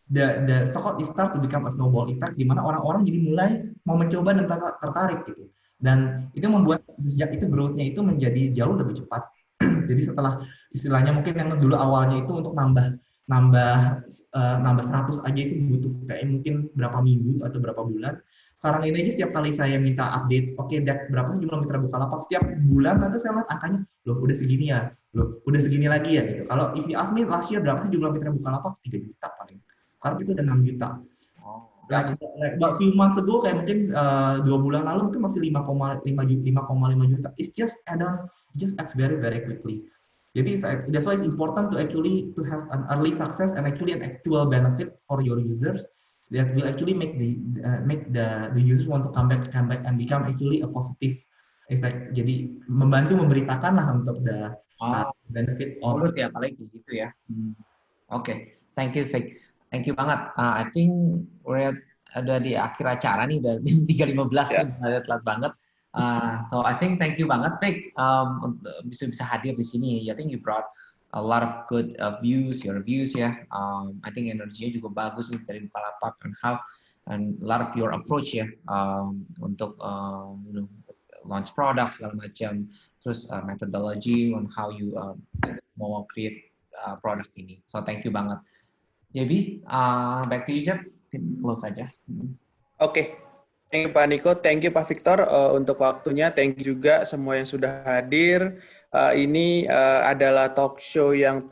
the so-called start to become a snowball effect, di mana orang-orang jadi mulai mau mencoba dan tertarik gitu. Dan itu membuat sejak itu growth-nya itu menjadi jauh lebih cepat. Jadi setelah istilahnya mungkin yang dulu awalnya itu untuk nambah 100 aja itu butuh kayak mungkin berapa minggu atau berapa bulan. sekarang ini aja setiap kali saya minta update, oke, Dak, berapa sih jumlah mitra Bukalapak setiap bulan, nanti saya lihat angkanya, loh udah segini ya, loh udah segini lagi ya gitu. Kalau if you ask me last year berapa sih jumlah mitra Bukalapak? 3 juta paling. Sekarang itu udah 6 juta. Oh, Like about few months ago, kayak mungkin 2 bulan lalu mungkin masih 5,5 juta. It's just add on, just adds very very quickly. Jadi that's why it's important to actually to have an early success and actually an actual benefit for your users that will actually make the users want to come back and become actually a positive. It's like jadi membantu memberitakan lah untuk the benefit of. mulut ya apalagi gitu ya. Oke. Thank you, Vic. Thank you banget. I think we're ada di akhir acara nih, udah 3:15 nih, telat banget. So I think thank you banget, Vic, bisa hadir di sini. I think you brought a lot of good views, your views ya. I think energinya juga bagus nih dari Bukalapak and a lot of your approach ya untuk launch product segala macam. Terus methodology on how you mau create produk ini. So thank you banget. JB, back to you, Jeb. Close aja. Oke. Thank you Pak Niko, thank you Pak Victor untuk waktunya, thank you juga semua yang sudah hadir. Ini adalah talk show yang